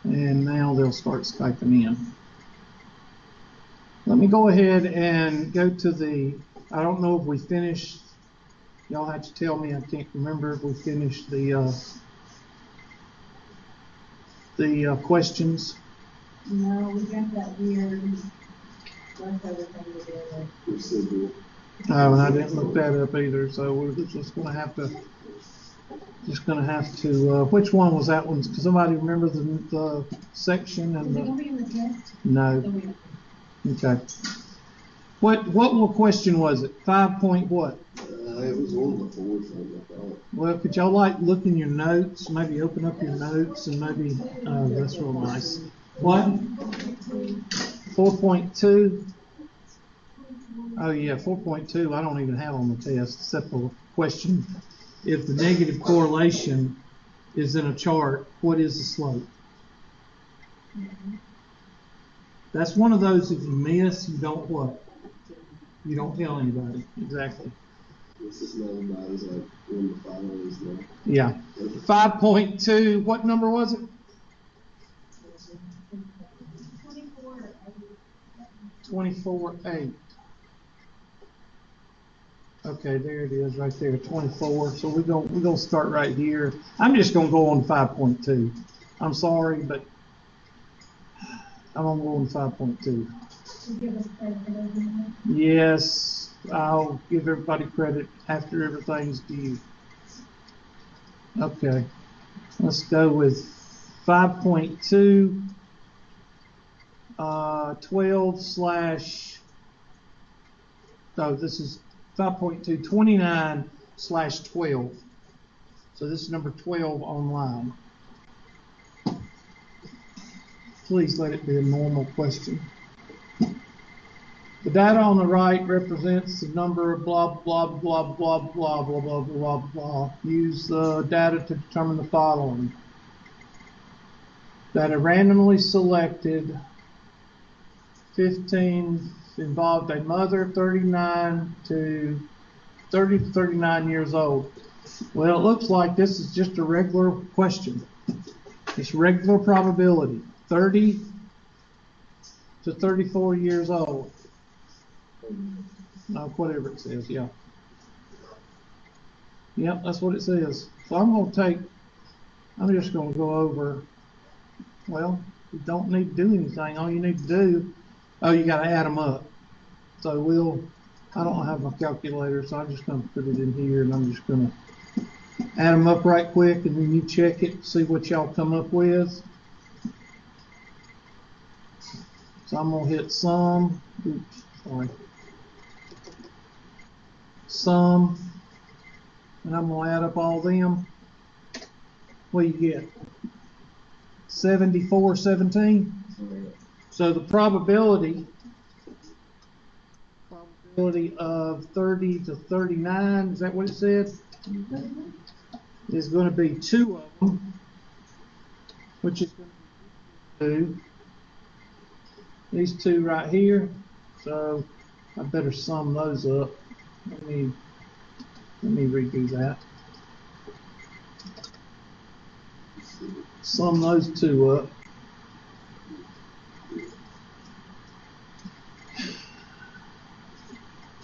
And now they'll start Skyping in. Let me go ahead and go to the, I don't know if we finished, y'all have to tell me, I can't remember if we finished the questions. No, we got that weird leftover thing to do. Oh, and I didn't look that up either, so we're just gonna have to, which one was that one? Does somebody remember the section and Is it gonna be in the test? No. Okay. What question was it? 5 point what? It was on the fourth one, I thought. Well, could y'all look in your notes, maybe open up your notes and maybe, oh, that's real nice. What? 4.2? Oh yeah, 4.2 I don't even have on the test except for question. If the negative correlation is in a chart, what is the slope? That's one of those, if you miss, you don't what? You don't tell anybody. Exactly. This is not about as like one of the followers now. Yeah. 5.2, what number was it? 24.8. Okay, there it is right there, 24. So we're gonna start right here. I'm just gonna go on 5.2. I'm sorry, but I'm gonna go on 5.2. Yes, I'll give everybody credit after everything's due. Okay, let's go with 5.2, 12 slash, oh, this is 5.2, 29/12. So this is number 12 online. Please let it be a normal question. The data on the right represents the number of blah, blah, blah, blah, blah, blah, blah, blah, blah. Use the data to determine the following. Data randomly selected, 15 involved a mother 30 to 39 years old. Well, it looks like this is just a regular question. It's regular probability, 30 to 34 years old. No, whatever it says, yeah. Yep, that's what it says. So I'm just going to go over, well, you don't need to do anything. All you need to do, oh, you got to add them up. So I don't have my calculator, so I'm just going to put it in here and I'm just going to add them up right quick and then you check it, see what y'all come up with. So I'm going to hit sum, oops, sorry. Sum, and I'm going to add up all them. What do you get? 74/17. So the probability of 30 to 39, is that what it said? Is going to be 2 of them, which is going to be 2. These 2 right here. So I better sum those up. Let me redo that. Sum those 2 up.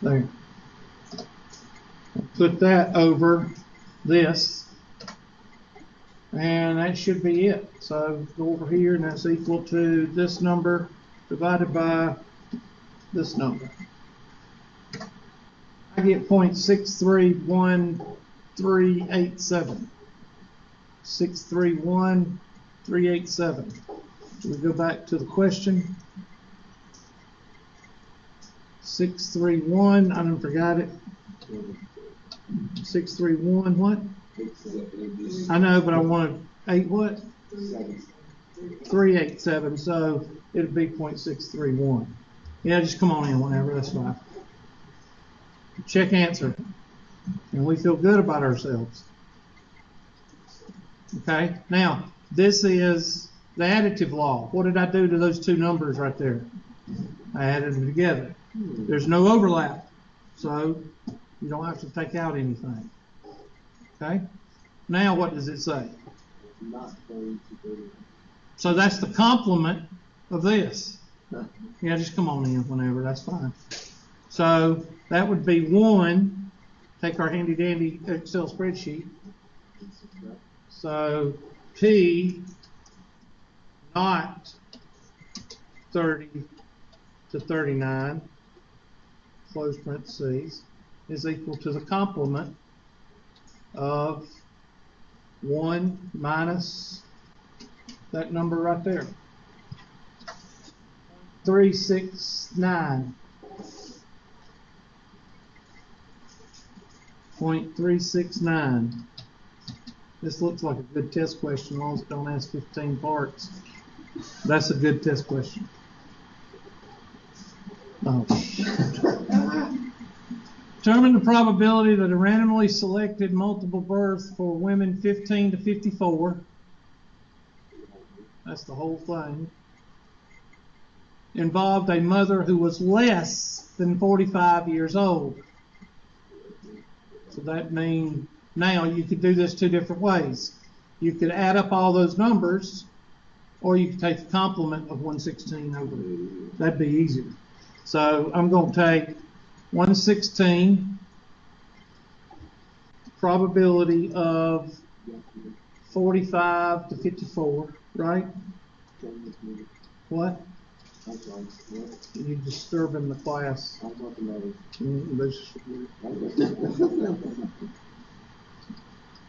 There. Put that over this, and that should be it. So go over here, and that's equal to this number divided by this number. I get 0.631387. 631,387. We go back to the question. 631, I done forgot it. 631 what? I know, but I wanted 8 what? 387, so it'd be 0.631. Yeah, just come on in whenever, that's fine. Check answer. And we feel good about ourselves. Okay, now this is the additive law. What did I do to those 2 numbers right there? I added them together. There's no overlap, so you don't have to take out anything. Okay, now what does it say? So that's the complement of this. Yeah, just come on in whenever, that's fine. So that would be 1, take our handy dandy Excel spreadsheet. So P not 30 to 39, close parentheses, is equal to the complement of 1 minus that number right there. 369. 0.369. This looks like a good test question, as long as it don't ask 15 parts. That's a good test question. Oh. Determine the probability that a randomly selected multiple birth for women 15 to 54. That's the whole thing. Involved a mother who was less than 45 years old. So that means now you could do this 2 different ways. You could add up all those numbers, or you could take the complement of 116 over. That'd be easier. So I'm going to take 116 probability of 45 to 54, right? What? You're disturbing the class.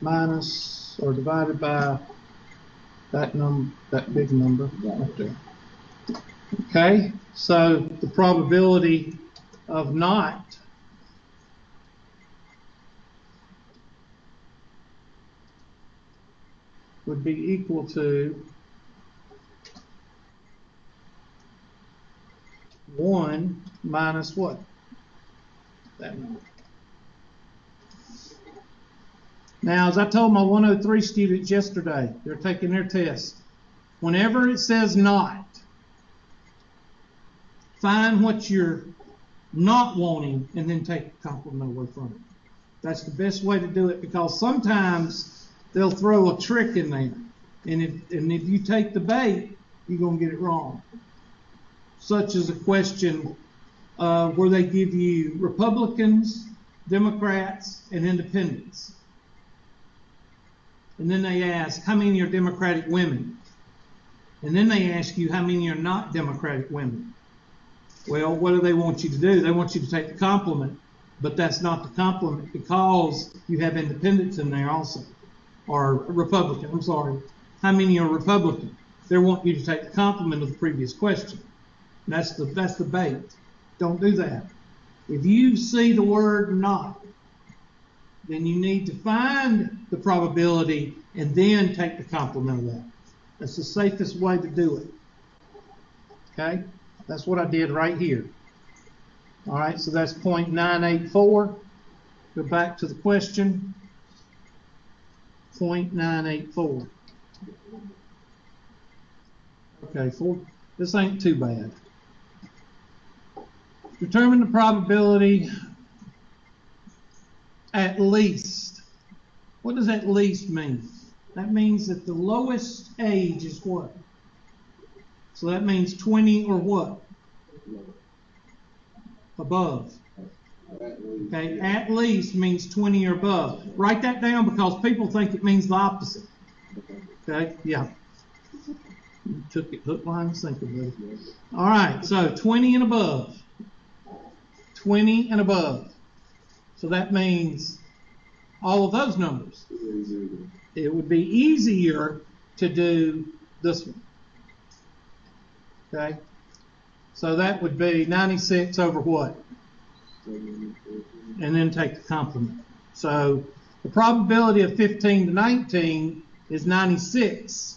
Minus or divided by that number, that big number right there. Okay, so the probability of not would be equal to 1 minus what? That number. Now, as I told my 103 students yesterday, they're taking their test. Whenever it says not, find what you're not wanting and then take the complement away from it. That's the best way to do it, because sometimes they'll throw a trick in there. And if you take the bait, you're going to get it wrong. Such as a question where they give you Republicans, Democrats, and Independents. And then they ask, how many are Democratic women? And then they ask you, how many are not Democratic women? Well, what do they want you to do? They want you to take the complement, but that's not the complement, because you have independents in there also, or Republican, I'm sorry. How many are Republican? They want you to take the complement of the previous question. That's the bait. Don't do that. If you see the word not, then you need to find the probability and then take the complement of that. That's the safest way to do it. Okay? That's what I did right here. All right, so that's 0.984. Go back to the question. 0.984. Okay, this ain't too bad. Determine the probability at least. What does at least mean? That means that the lowest age is what? So that means 20 or what? Above. Okay, at least means 20 or above. Write that down, because people think it means the opposite. Okay, yeah. You took it hook, line, and sinker, buddy. All right, so 20 and above. 20 and above. So that means all of those numbers. It would be easier to do this one. Okay? So that would be 96 over what? And then take the complement. So the probability of 15 to 19 is 96.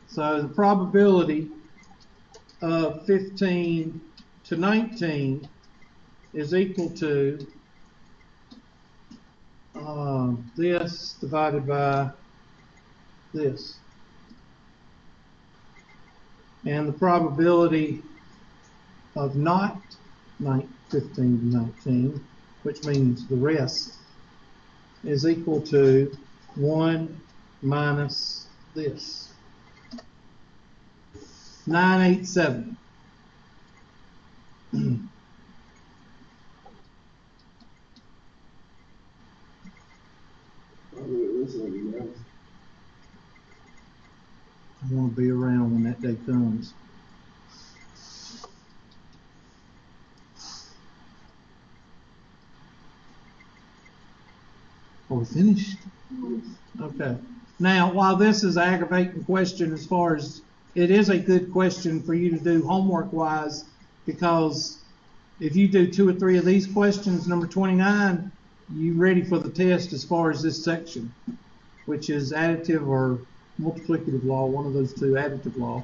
So the probability of 15 to 19 is equal to this divided by this. And the probability of not 15 to 19, which means the rest, is equal to 1 minus this. 987. I want to be around when that day comes. Are we finished? Okay. Now, while this is an aggravating question, as far as it is a good question for you to do homework-wise, because if you do 2 or 3 of these questions, number 29, you're ready for the test as far as this section, which is additive or multiplicative law, one of those two, additive law.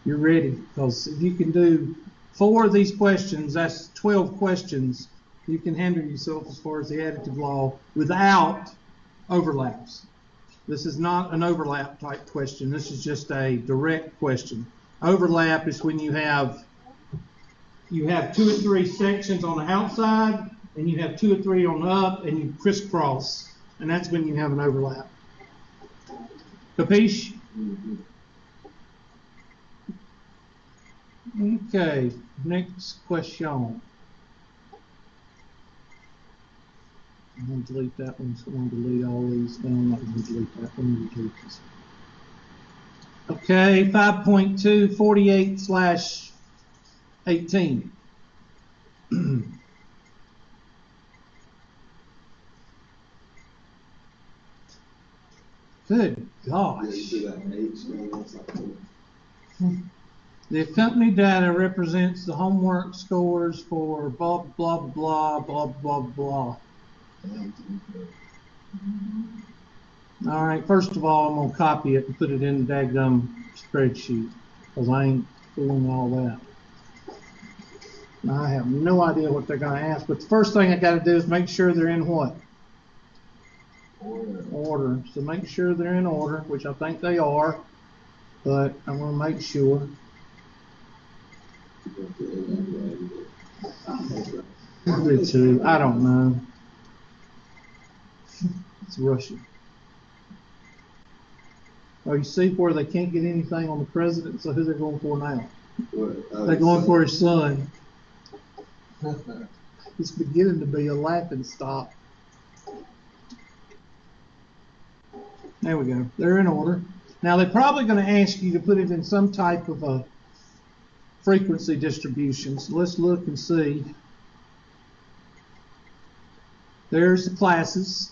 You're ready, because if you can do 4 of these questions, that's 12 questions, you can handle yourself as far as the additive law without overlaps. This is not an overlap type question. This is just a direct question. Overlap is when you have 2 or 3 sections on the outside, and you have 2 or 3 on the up, and you crisscross, and that's when you have an overlap. Capiche? Okay, next question. I'm going to delete that one, so I'm going to delete all these. No, I'm not going to delete that one. I'm going to delete this. Okay, 5.2, 48/18. Good gosh. The accompanied data represents the homework scores for blah, blah, blah, blah, blah, blah. All right, first of all, I'm going to copy it and put it in the daggum spreadsheet, because I ain't doing all that. Now, I have no idea what they're going to ask, but the first thing I got to do is make sure they're in what? Order. So make sure they're in order, which I think they are, but I want to make sure. I don't know. It's Russian. Oh, you see where they can't get anything on the president, so who they're going for now? They're going for his son. It's beginning to be a laughing stock. There we go. They're in order. Now, they're probably going to ask you to put it in some type of a frequency distribution. So let's look and see. There's the classes.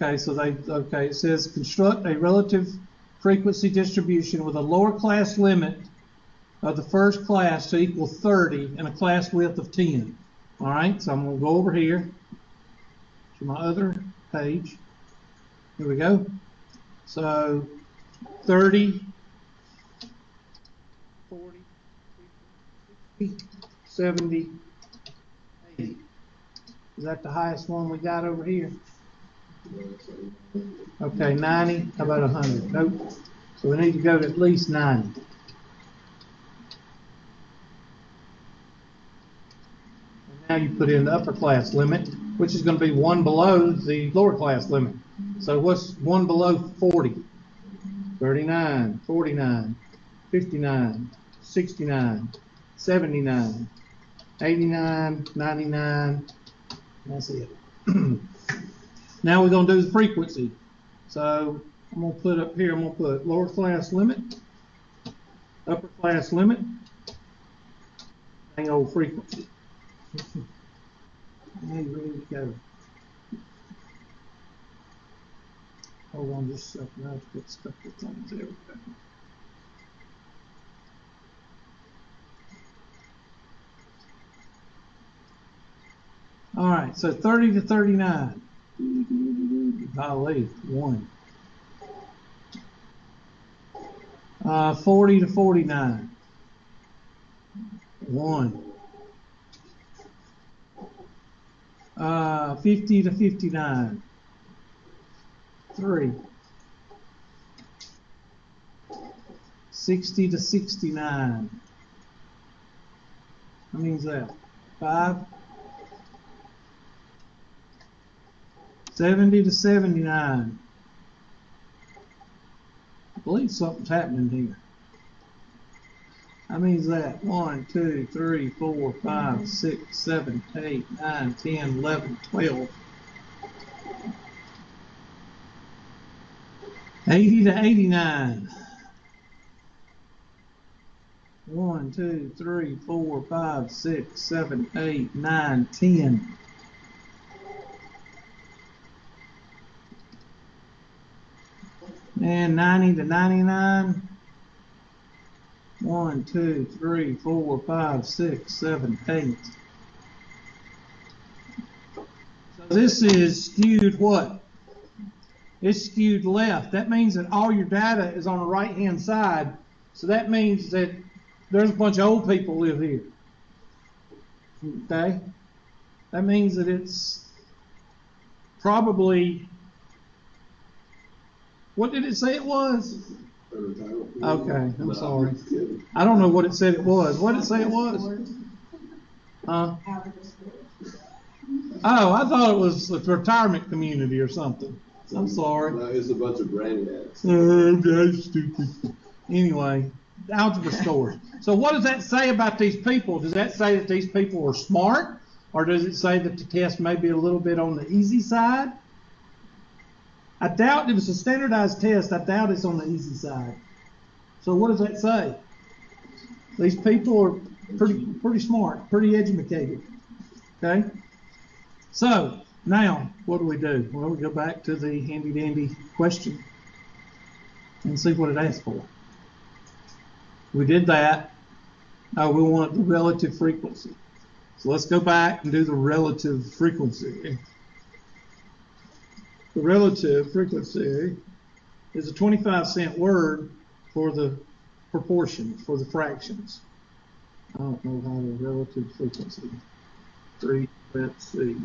Okay, so it says construct a relative frequency distribution with a lower class limit of the first class to equal 30 and a class width of 10. All right, so I'm going to go over here to my other page. Here we go. So 30, 40, 50, 60, 70, 80. Is that the highest one we got over here? Okay, 90. How about 100? Nope. So we need to go to at least 90. And now you put in the upper class limit, which is going to be 1 below the lower class limit. So what's 1 below 40? 39, 49, 59, 69, 79, 89, 99. That's it. Now we're going to do the frequency. So I'm going to put up here, I'm going to put lower class limit, upper class limit, dang old frequency. Now you ready to go. Hold on just a second, I have to put stuff with things. There we go. All right, so 30 to 39. Golly, 1. 40 to 49. 1. 50 to 59. 3. 60 to 69. How many is that? 5. 70 to 79. I believe something's happening here. How many is that? 1, 2, 3, 4, 5, 6, 7, 8, 9, 10, 11, 12. 80 to 89. 1, 2, 3, 4, 5, 6, 7, 8, 9, 10. And 90 to 99. 1, 2, 3, 4, 5, 6, 7, 8. So this is skewed what? It's skewed left. That means that all your data is on the right-hand side. So that means that there's a bunch of old people live here. Okay? That means that it's probably, what did it say it was? Okay, I'm sorry. I don't know what it said it was. What did it say it was? Oh, I thought it was a retirement community or something. I'm sorry. No, it's a bunch of brainiacs. Oh, that's stupid. Anyway, algebra scores. So what does that say about these people? Does that say that these people are smart? Or does it say that the test may be a little bit on the easy side? I doubt if it's a standardized test, I doubt it's on the easy side. So what does that say? These people are pretty smart, pretty educated. Okay? So now, what do? Well, we go back to the handy-dandy question and see what it asked for. We did that. Now we want the relative frequency. So let's go back and do the relative frequency. The relative frequency is a 25-cent word for the proportions, for the fractions. I don't know how the relative frequency. Let's see.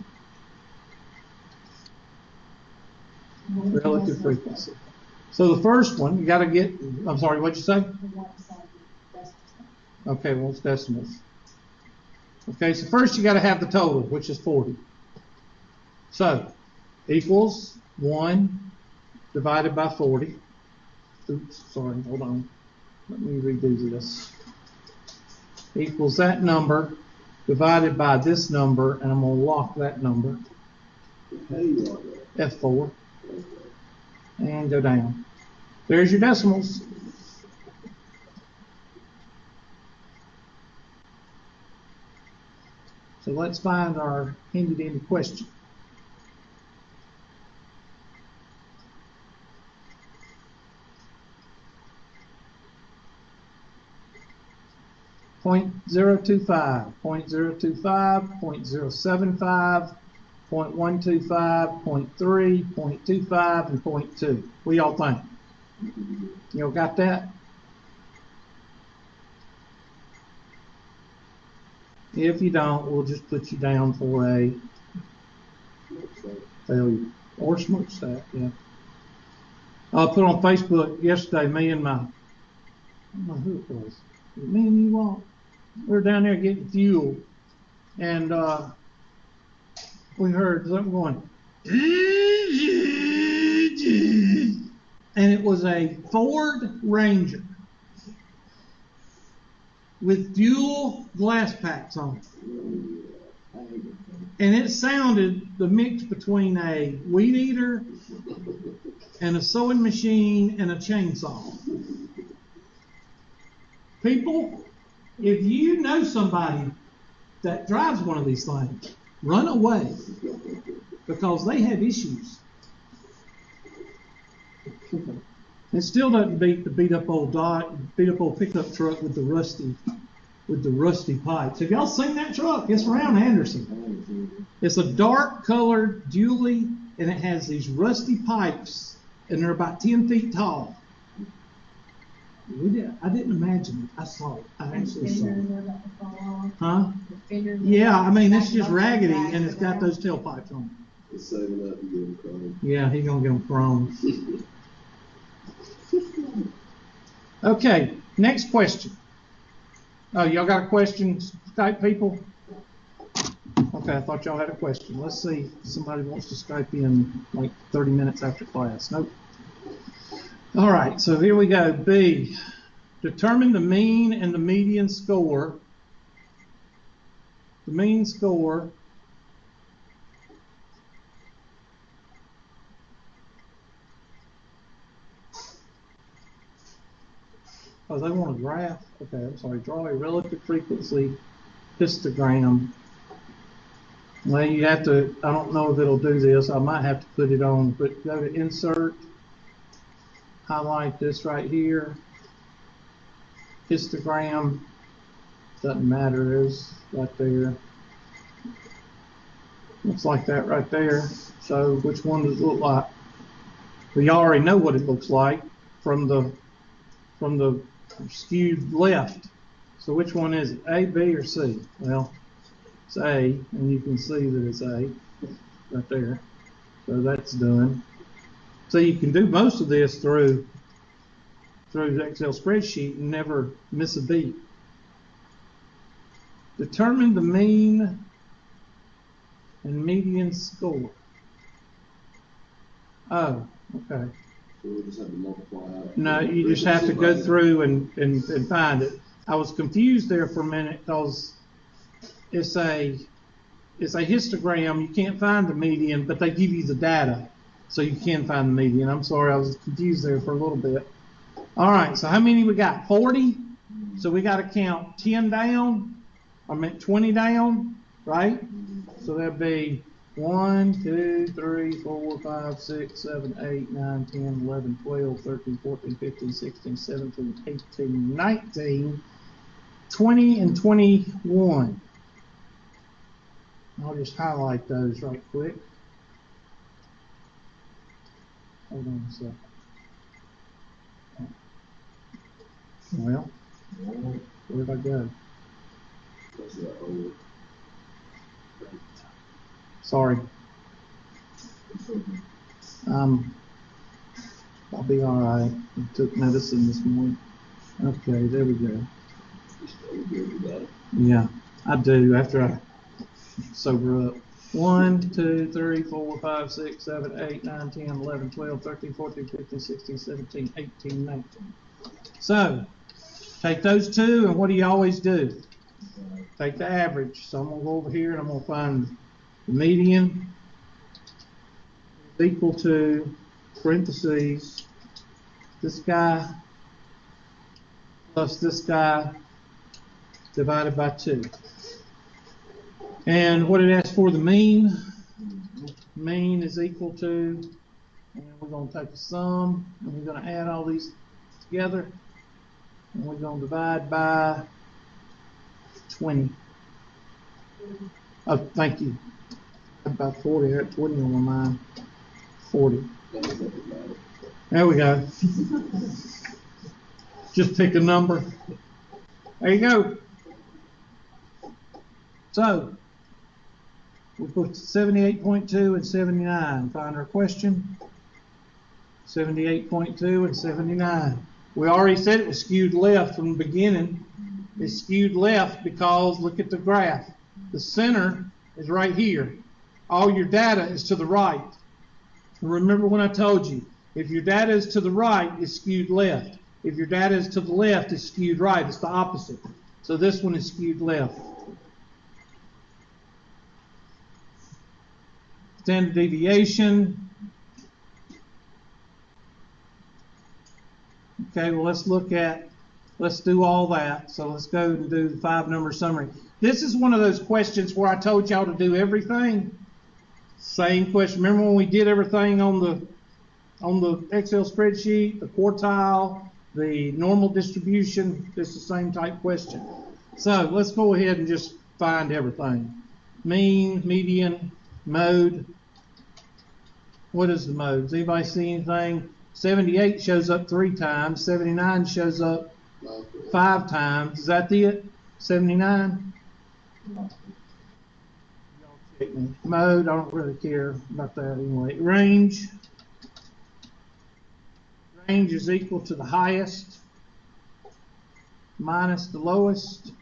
Relative frequency. So the first one, you got to get, I'm sorry, what'd you say? Okay, well, it's decimals. Okay, so first you got to have the total, which is 40. So, equals 1 divided by 40. Oops, sorry, hold on. Let me redo this. Equals that number divided by this number, and I'm going to lock that number. F4. And go down. There's your decimals. So let's find our handy-dandy question. .025, .025, .075, 0.125, 0.3, 0.25, and 0.2. What do y'all think? Y'all got that? If you don't, we'll just put you down for a failure or smokestack. Yeah. I put on Facebook yesterday. Me and I don't know who it was. Me and you all. We were down there getting fuel, and we heard something going, and it was a Ford Ranger with dual glass packs on it. And it sounded the mix between a weed eater and a sewing machine and a chainsaw. People, if you know somebody that drives one of these things, run away, because they have issues. It still doesn't beat the beat up old pickup truck with the rusty pipes. Have y'all seen that truck? It's around Anderson. It's a dark colored dually, and it has these rusty pipes, and they're about 10 feet tall. I didn't imagine it. I saw it. I actually saw it. Huh? Yeah, I mean, it's just raggedy, and it's got those tailpipes on it. It's saving up to get him chrome. Yeah, he's going to get them chrome. Okay, next question. Oh, y'all got a question, Skype people? Okay, I thought y'all had a question. Let's see if somebody wants to Skype in like 30 minutes after class. Nope. All right, so here we go. B. Determine the mean and the median score. The mean score oh, they want a graph. Okay, I'm sorry. Draw a relative frequency histogram. Well, you have to, I don't know if it'll do this. I might have to put it on, but go to insert, highlight this right here. Histogram, doesn't matter, it's right there. Looks like that right there. So which one does it look like? Well, you already know what it looks like from the skewed left. So which one is it? A, B, or C? Well, it's A, and you can see that it's A right there. So that's done. So you can do most of this through the Excel spreadsheet and never miss a beat. Determine the mean and median score. Oh, okay. So we just have to multiply out. No, you just have to go through and find it. I was confused there for a minute because it's a histogram. You can't find the median, but they give you the data, so you can find the median. I'm sorry, I was confused there for a little bit. All right, so how many we got? 40? So we got to count 10 down. I meant 20 down, right? So that'd be 1, 2, 3, 4, 5, 6, 7, 8, 9, 10, 11, 12, 13, 14, 15, 16, 17, 18, 19, 20, and 21. I'll just highlight those right quick. Hold on a second. Well, where'd I go? Sorry. I'll be all right. I took medicine this morning. Okay, there we go. Yeah, I do after I sober up. 1, 2, 3, 4, 5, 6, 7, 8, 9, 10, 11, 12, 13, 14, 15, 16, 17, 18, 19. So, take those two, and what do you always do? Take the average. So I'm going to go over here, and I'm going to find the median is equal to, parentheses, this guy plus this guy divided by 2. And what it asks for, the mean. Mean is equal to, and we're going to take a sum, and we're going to add all these together, and we're going to divide by 20. Oh, thank you. About 40. I got 20 on my mind. 40. There we go. Just pick a number. There you go. So, we put 78.2 and 79. Find our question. 78.2 and 79. We already said it was skewed left from the beginning. It's skewed left because, look at the graph. The center is right here. All your data is to the right. Remember when I told you, if your data is to the right, it's skewed left. If your data is to the left, it's skewed right. It's the opposite. So this one is skewed left. Standard deviation. Okay, well, let's do all that. So let's go and do the 5-number summary. This is one of those questions where I told y'all to do everything. Same question. Remember when we did everything on the Excel spreadsheet, the quartile, the normal distribution? It's the same type question. So let's go ahead and just find everything. Mean, median, mode. What is the mode? Does anybody see anything? 78 shows up 3 times. 79 shows up 5 times. Is that it? 79? Mode, I don't really care about that anyway. Range. Range is equal to the highest minus the lowest.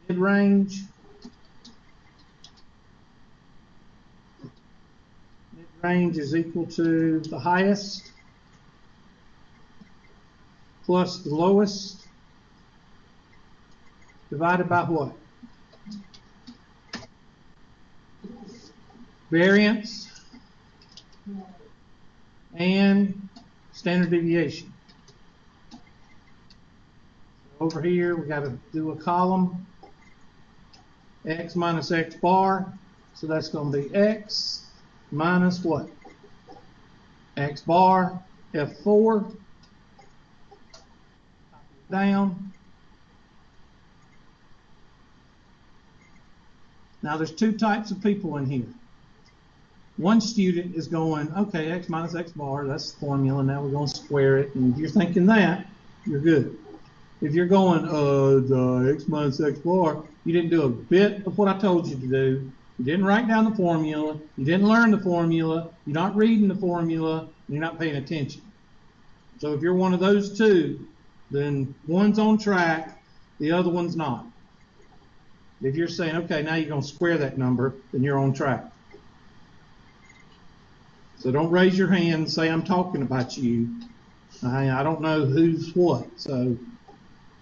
Mid-range. Mid-range is equal to the highest plus the lowest divided by what? Variance and standard deviation. Over here, we got to do a column, x minus x bar. So that's going to be x minus what? X bar, F4, down. Now there's two types of people in here. One student is going, okay, x minus x bar, that's the formula, now we're going to square it. And if you're thinking that, you're good. If you're going, the x minus x bar, you didn't do a bit of what I told you to do. You didn't write down the formula. You didn't learn the formula. You're not reading the formula. And you're not paying attention. So if you're one of those two, then one's on track, the other one's not. If you're saying, okay, now you're going to square that number, then you're on track. So don't raise your hand and say I'm talking about you. I don't know who's what. So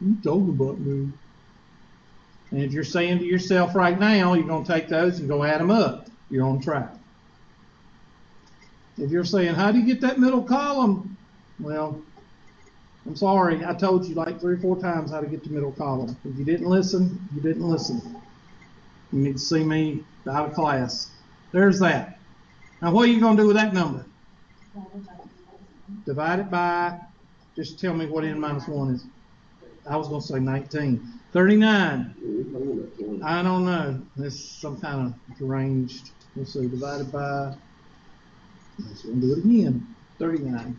you talking about me. And if you're saying to yourself right now, you're going to take those and go add them up. You're on track. If you're saying, how do you get that middle column? Well, I'm sorry. I told you like 3 or 4 times how to get the middle column. If you didn't listen, you didn't listen. You need to see me out of class. There's that. Now, what are you going to do with that number? Divide it by, just tell me what n minus 1 is. I was going to say 19. 39. I don't know. It's some kind of deranged. Let's see, divided by, let's do it again. 39.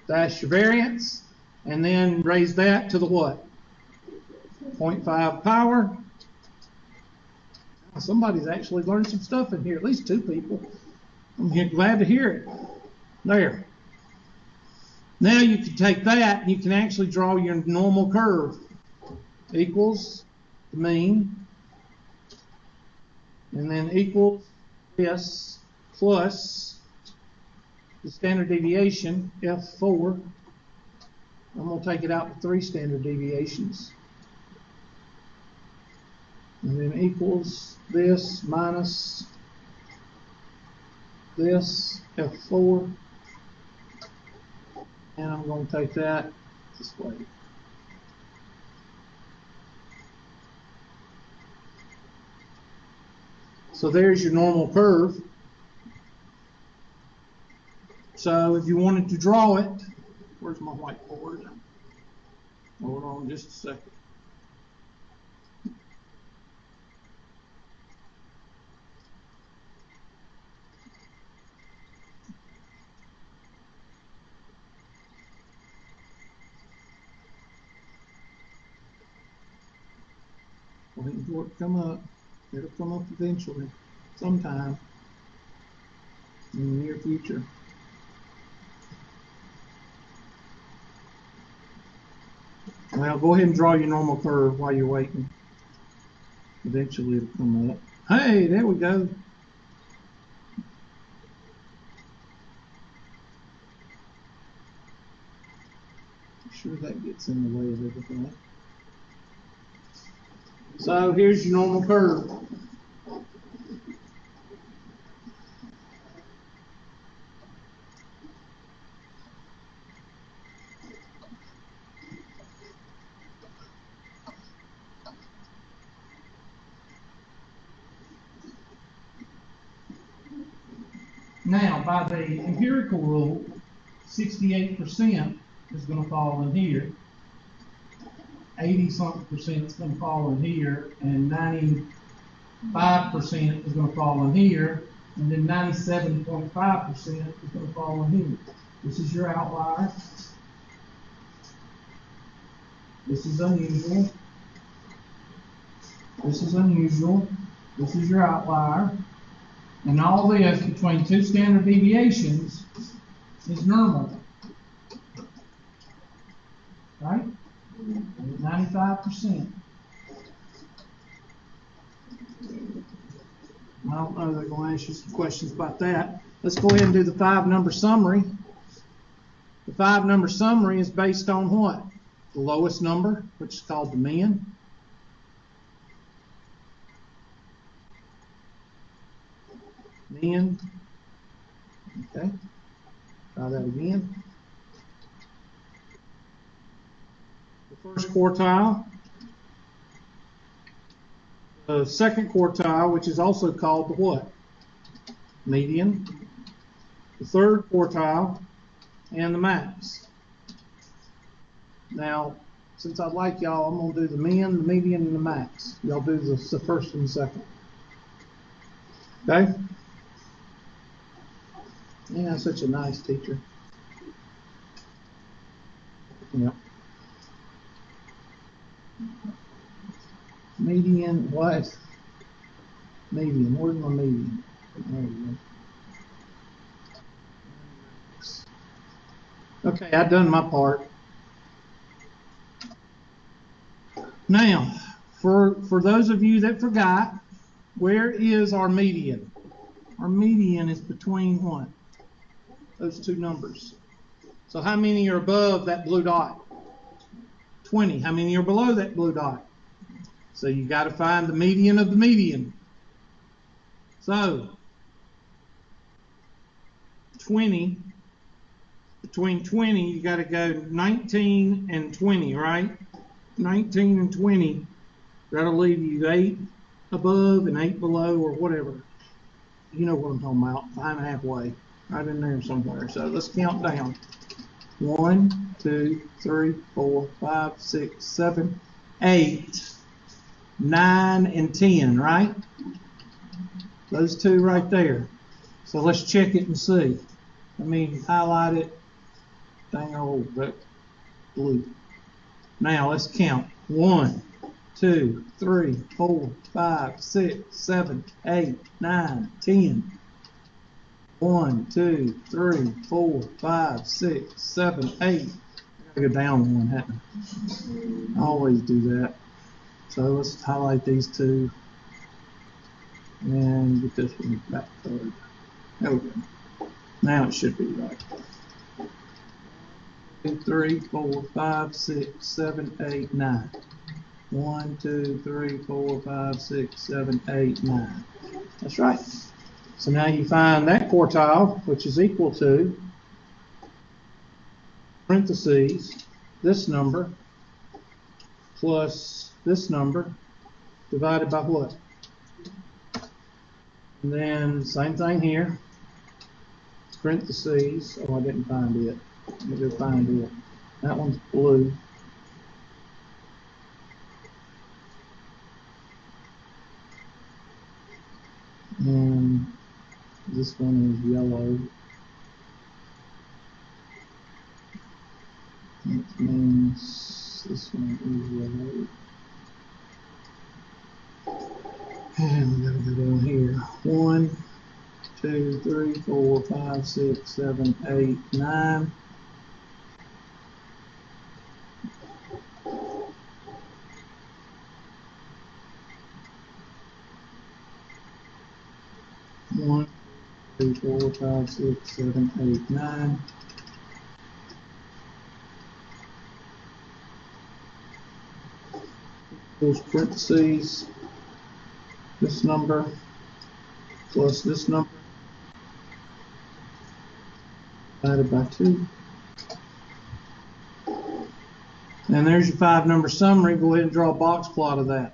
That's your variance. And then raise that to the what? 0.5 power. Somebody's actually learned some stuff in here, at least 2 people. I'm glad to hear it. There. Now you can take that and you can actually draw your normal curve. Equals the mean. And then equals this plus the standard deviation, F4. I'm going to take it out to 3 standard deviations. And then equals this minus this, F4. And I'm going to take that this way. So there's your normal curve. So if you wanted to draw it, where's my whiteboard? Hold on just a second. Waiting for it to come up. It'll come up eventually, sometime in the near future. Well, go ahead and draw your normal curve while you're waiting. Eventually it'll come up. Hey, there we go. I'm sure that gets in the way of everything. So here's your normal curve. Now, by the empirical rule, 68% is going to fall in here. 80-something% is going to fall in here, and 95% is going to fall in here, and then 97.5% is going to fall in here. This is your outlier. This is unusual. This is unusual. This is your outlier. And all this between 2 standard deviations is normal. Right? 95%. I don't know, they're going to ask you some questions about that. Let's go ahead and do the 5-number summary. The 5-number summary is based on what? The lowest number, which is called the mean. Mean. Okay. Try that again. The first quartile. The second quartile, which is also called the what? Median. The third quartile, and the max. Now, since I like y'all, I'm going to do the mean, the median, and the max. Y'all do the first and the second. Okay? Yeah, such a nice teacher. Yep. Median, what? Median, where's my median? There we go. Okay, I've done my part. Now, for those of you that forgot, where is our median? Our median is between what? Those two numbers. So how many are above that blue dot? 20. How many are below that blue dot? So you got to find the median of the median. So 20, between 20, you got to go 19 and 20, right? 19 and 20, that'll leave you 8 above and 8 below or whatever. You know what I'm talking about, find halfway, right in there somewhere. So let's count down. 1, 2, 3, 4, 5, 6, 7, 8, 9, and 10, right? Those two right there. So let's check it and see. Let me highlight it. Dang old blue. Now let's count. 1, 2, 3, 4, 5, 6, 7, 8, 9, 10. 1, 2, 3, 4, 5, 6, 7, 8. I gotta go down one, haven't I? I always do that. So let's highlight these two and get this one back colored. There we go. Now it should be right. 2, 3, 4, 5, 6, 7, 8, 9. 1, 2, 3, 4, 5, 6, 7, 8, 9. That's right. So now you find that quartile, which is equal to, parentheses, this number plus this number divided by what? And then same thing here, parentheses. Oh, I didn't find it. Let me go find it. That one's blue. And this one is yellow. Which means this one is yellow. And we gotta go down here. 1, 2, 3, 4, 5, 6, 7, 8, 9. One, 2, 4, 5, 6, 7, 8, 9. Those parentheses, this number plus this number divided by 2. And there's your 5-number summary. Go ahead and draw a box plot of that.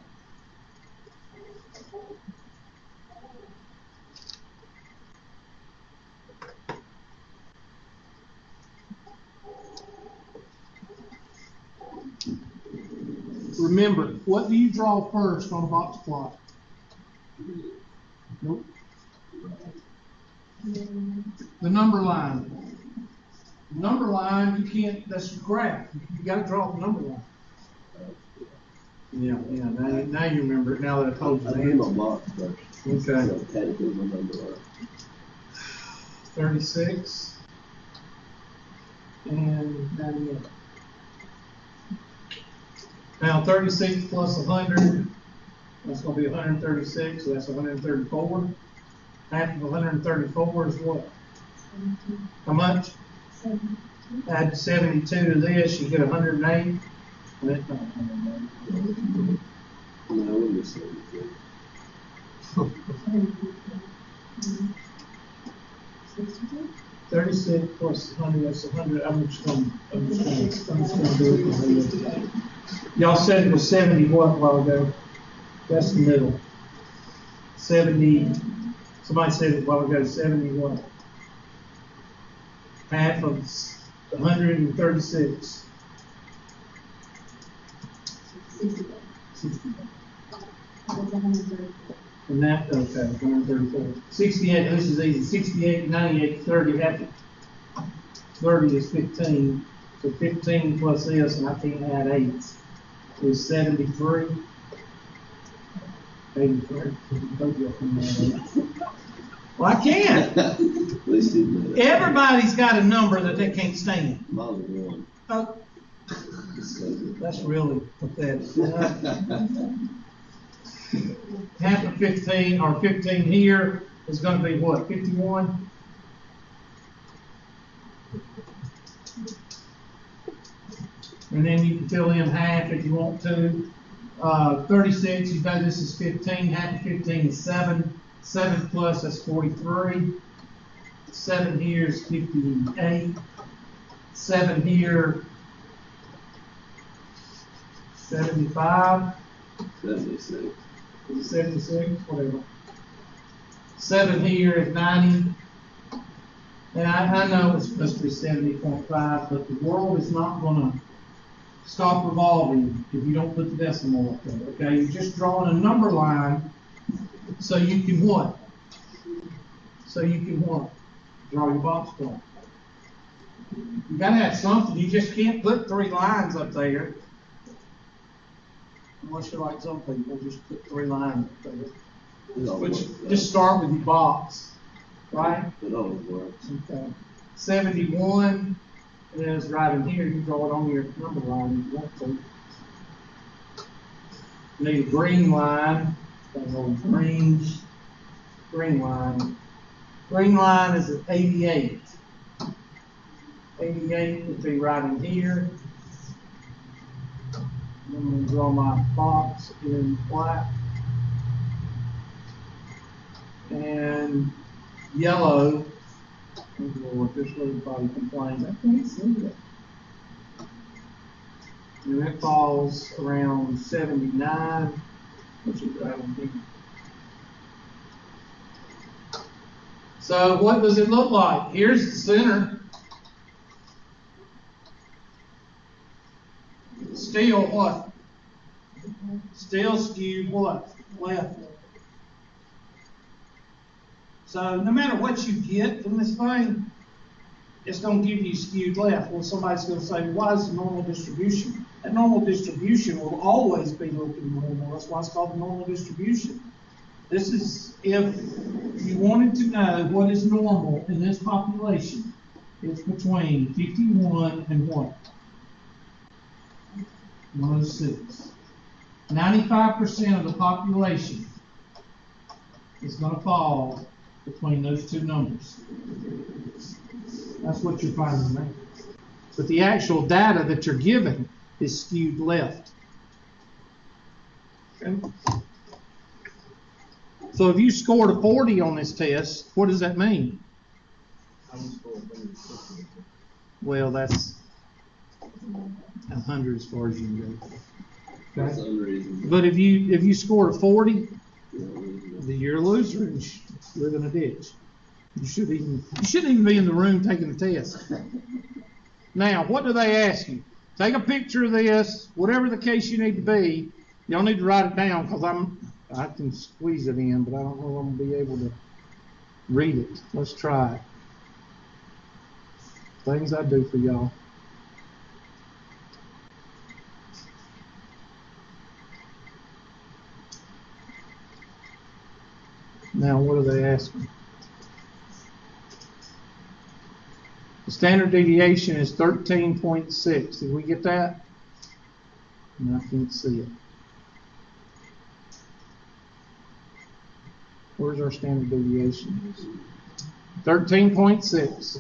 Remember, what do you draw first on a box plot? Nope. The number line. The number line, you can't, that's your graph. You got to draw the number line. Yeah, now you remember it, now that I told you. I need my box first. Okay. So technically my number line. 36. And then, now 36 plus 100, that's going to be 136, so that's 134. Half of 134 is what? 17. How much? 7. Add 72 to this, you get 108. Well, that's not 108. No, I wouldn't say anything. 36 plus 100, that's 100. I'm just gonna do it for you. Y'all said it was 70 what a while ago? That's the middle. 70, somebody said it a while ago, 70 what? Half of 136. 60. And that, okay, 134. 68, this is easy. 68, 98, 30, half of 30 is 15. So 15 plus this, and I can't add 8, is 73. 83. Well, I can't. At least you admit it. Everybody's got a number that they can't stand. Mine's one. Oh, that's really pathetic. Half of 15, or 15 here, is going to be what, 51? And then you can fill in half if you want to. 36, you know this is 15, half of 15 is 7. 7 plus, that's 43. 7 here is 58. 7 here, 75. 76. 76, whatever. 7 here is 90. And I know it's supposed to be 70.5, but the world is not going to stop revolving if you don't put the decimal up there, okay? You're just drawing a number line so you can what? So you can what? Draw your box plot. You got to have something. You just can't put 3 lines up there. Unless you're like some people, just put 3 lines up there. Just start with your box, right? It always works. Okay. 71 is right in here. You draw it on your number line if you want to. Need a green line. Green line. Green line is at 88. 88 would be right in here. I'm going to draw my box in black. And yellow. Oh Lord, this little body complains. I can't see it. And it falls around 79, which is right in here. So what does it look like? Here's the center. Still what? Still skewed what? Left. So no matter what you get from this thing, it's going to give you skewed left. Well, somebody's going to say, well, why is the normal distribution? That normal distribution will always be looking normal. That's why it's called the normal distribution. This is, if you wanted to know what is normal in this population, it's between 51 and what? 106. 95% of the population is going to fall between those two numbers. That's what you're finding there. But the actual data that you're given is skewed left. Okay. So if you scored a 40 on this test, what does that mean? Well, that's 100 as far as you can go. That's Okay. unreasonable. But if you scored a 40, Yeah, unreasonable. then you're a loser and you live in a ditch. You shouldn't even be in the room taking the test. Now, what do they ask you? Take a picture of this, whatever the case you need to be. Y'all need to write it down because I can squeeze it in, but I don't know if I'm gonna be able to read it. Let's try it. Things I do for y'all. Now, what are they asking? The standard deviation is 13.6. Did we get that? No, I can't see it. Where's our standard deviation? 13.6.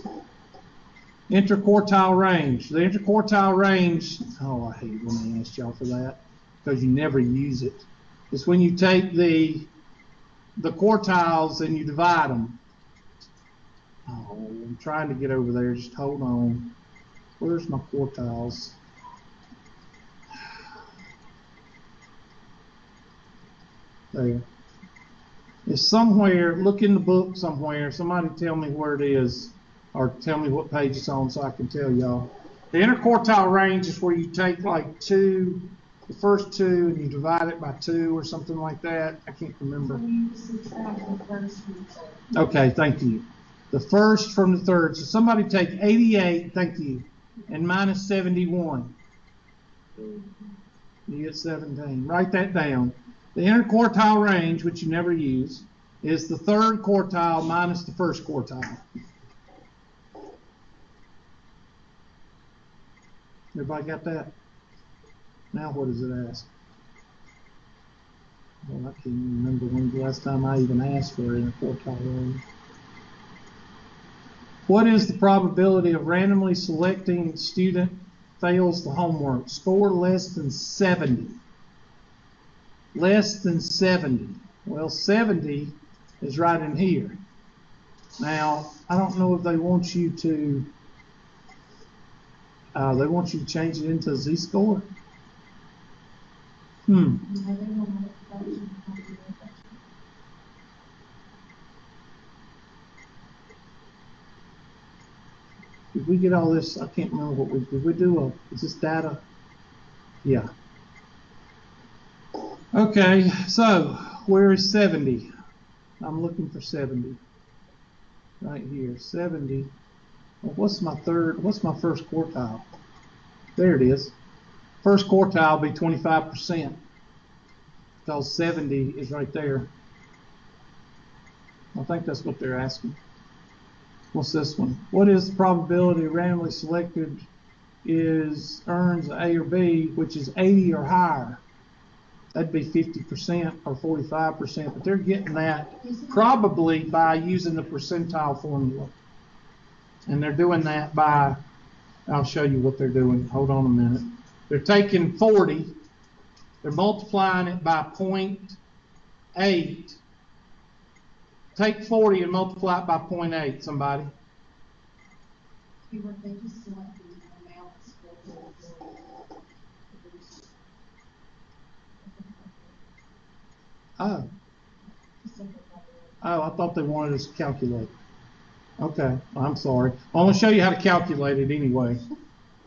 Interquartile range. The interquartile range, oh, I hate when I ask y'all for that because you never use it. It's when you take the quartiles and you divide them. Oh, I'm trying to get over there. Just hold on. Where's my quartiles? There. It's somewhere. Look in the book somewhere. Somebody tell me where it is, or tell me what page it's on so I can tell y'all. The interquartile range is where you take like the first two, and you divide it by 2 or something like that. I can't remember. So you subtract the first from the third. Okay, thank you. The first from the third. So somebody take 88, thank you, and minus 71. You get 17. Write that down. The interquartile range, which you never use, is the third quartile minus the first quartile. Everybody got that? Now what does it ask? Well, I can't even remember when the last time I even asked for an interquartile range. What is the probability of randomly selecting student fails the homework? Score less than 70. Less than 70. Well, 70 is right in here. Now, I don't know if they want you to change it into a z-score. Did we get all this? I can't remember did we do is this data? Yeah. Okay, so where is 70? I'm looking for 70. Right here, 70. Well, what's my first quartile? There it is. First quartile will be 25%. Because 70 is right there. I think that's what they're asking. What's this one? What is the probability randomly selected earns A or B, which is 80 or higher? That'd be 50% or 45%, but they're getting that probably by using the percentile formula. And they're doing that by, I'll show you what they're doing. Hold on a minute. They're taking 40, they're multiplying it by 0.8. Take 40 and multiply it by 0.8, somebody. They just select the amounts for Oh, I thought they wanted us to calculate. Okay, I'm sorry. I'm going to show you how to calculate it anyway.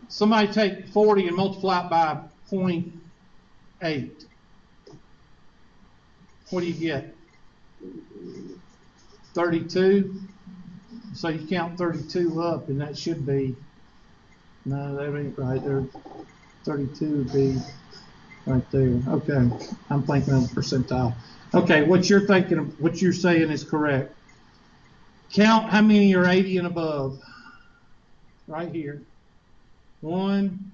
Somebody take 40 and multiply it by 0.8. What do you get? 32. So you count 32 up, and that should be, no, that ain't right. There, 32 would be right there. Okay, I'm thinking of the percentile. Okay, what you're saying is correct. Count how many are 80 and above. Right here. 1,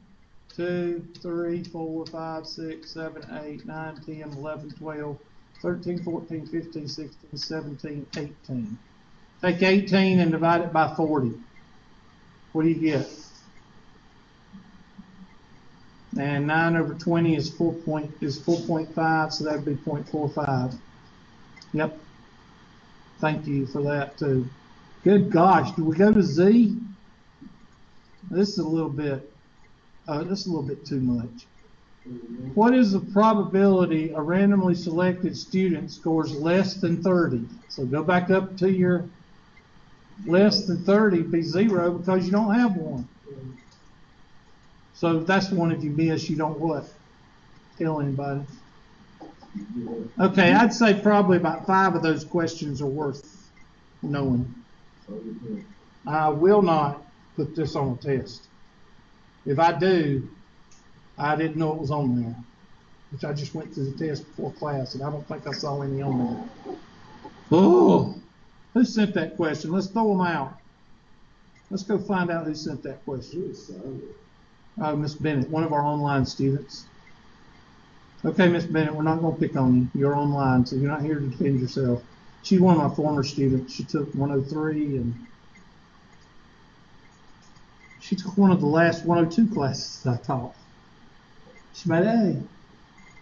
2, 3, 4, 5, 6, 7, 8, 9, 10, 11, 12, 13, 14, 15, 16, 17, 18. Take 18 and divide it by 40. What do you get? And 9 over 20 is 4.5, so that would be 0.45. Yep. Thank you for that too. Good gosh, do we go to Z? This is a little bit too much. What is the probability a randomly selected student scores less than 30? So go back up to your less than 30, be 0 because you don't have one. So that's one if you miss, you don't what? Tell anybody. Okay, I'd say probably about 5 of those questions are worth knowing. I will not put this on a test. If I do, I didn't know it was on there, which I just went through the test before class, and I don't think I saw any on there. Oh, who sent that question? Let's throw them out. Let's go find out who sent that question. Miss Bennett, one of our online students. Okay, Miss Bennett, we're not going to pick on you. You're online, so you're not here to defend yourself. She's one of my former students. She took 103 and She took one of the last 102 classes that I taught. She made A.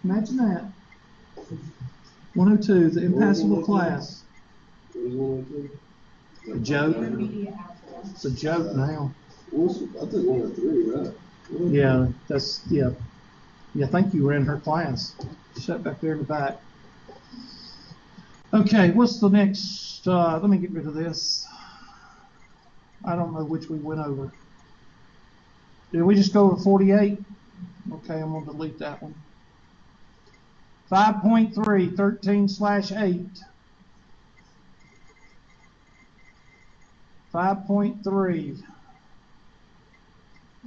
Imagine that. 102, the impassable class. What is 102? A joke. Intermediate algebra. It's a joke now. I took 103, right? Yeah, that's, yeah. Yeah, I think you were in her class. Sat back there in the back. Okay, what's the next? Let me get rid of this. I don't know which we went over. Did we just go over 48? Okay, I'm going to delete that one. 5.3, 13/8. 5.3.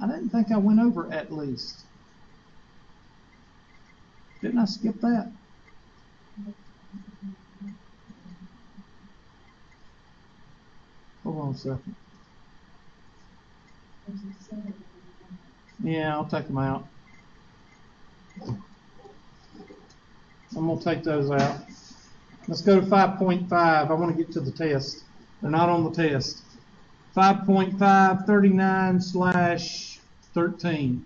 I didn't think I went over at least. Didn't I skip that? Hold on a second. Yeah, I'll take them out. I'm going to take those out. Let's go to 5.5. I want to get to the test. They're not on the test. 5.5, 39/13.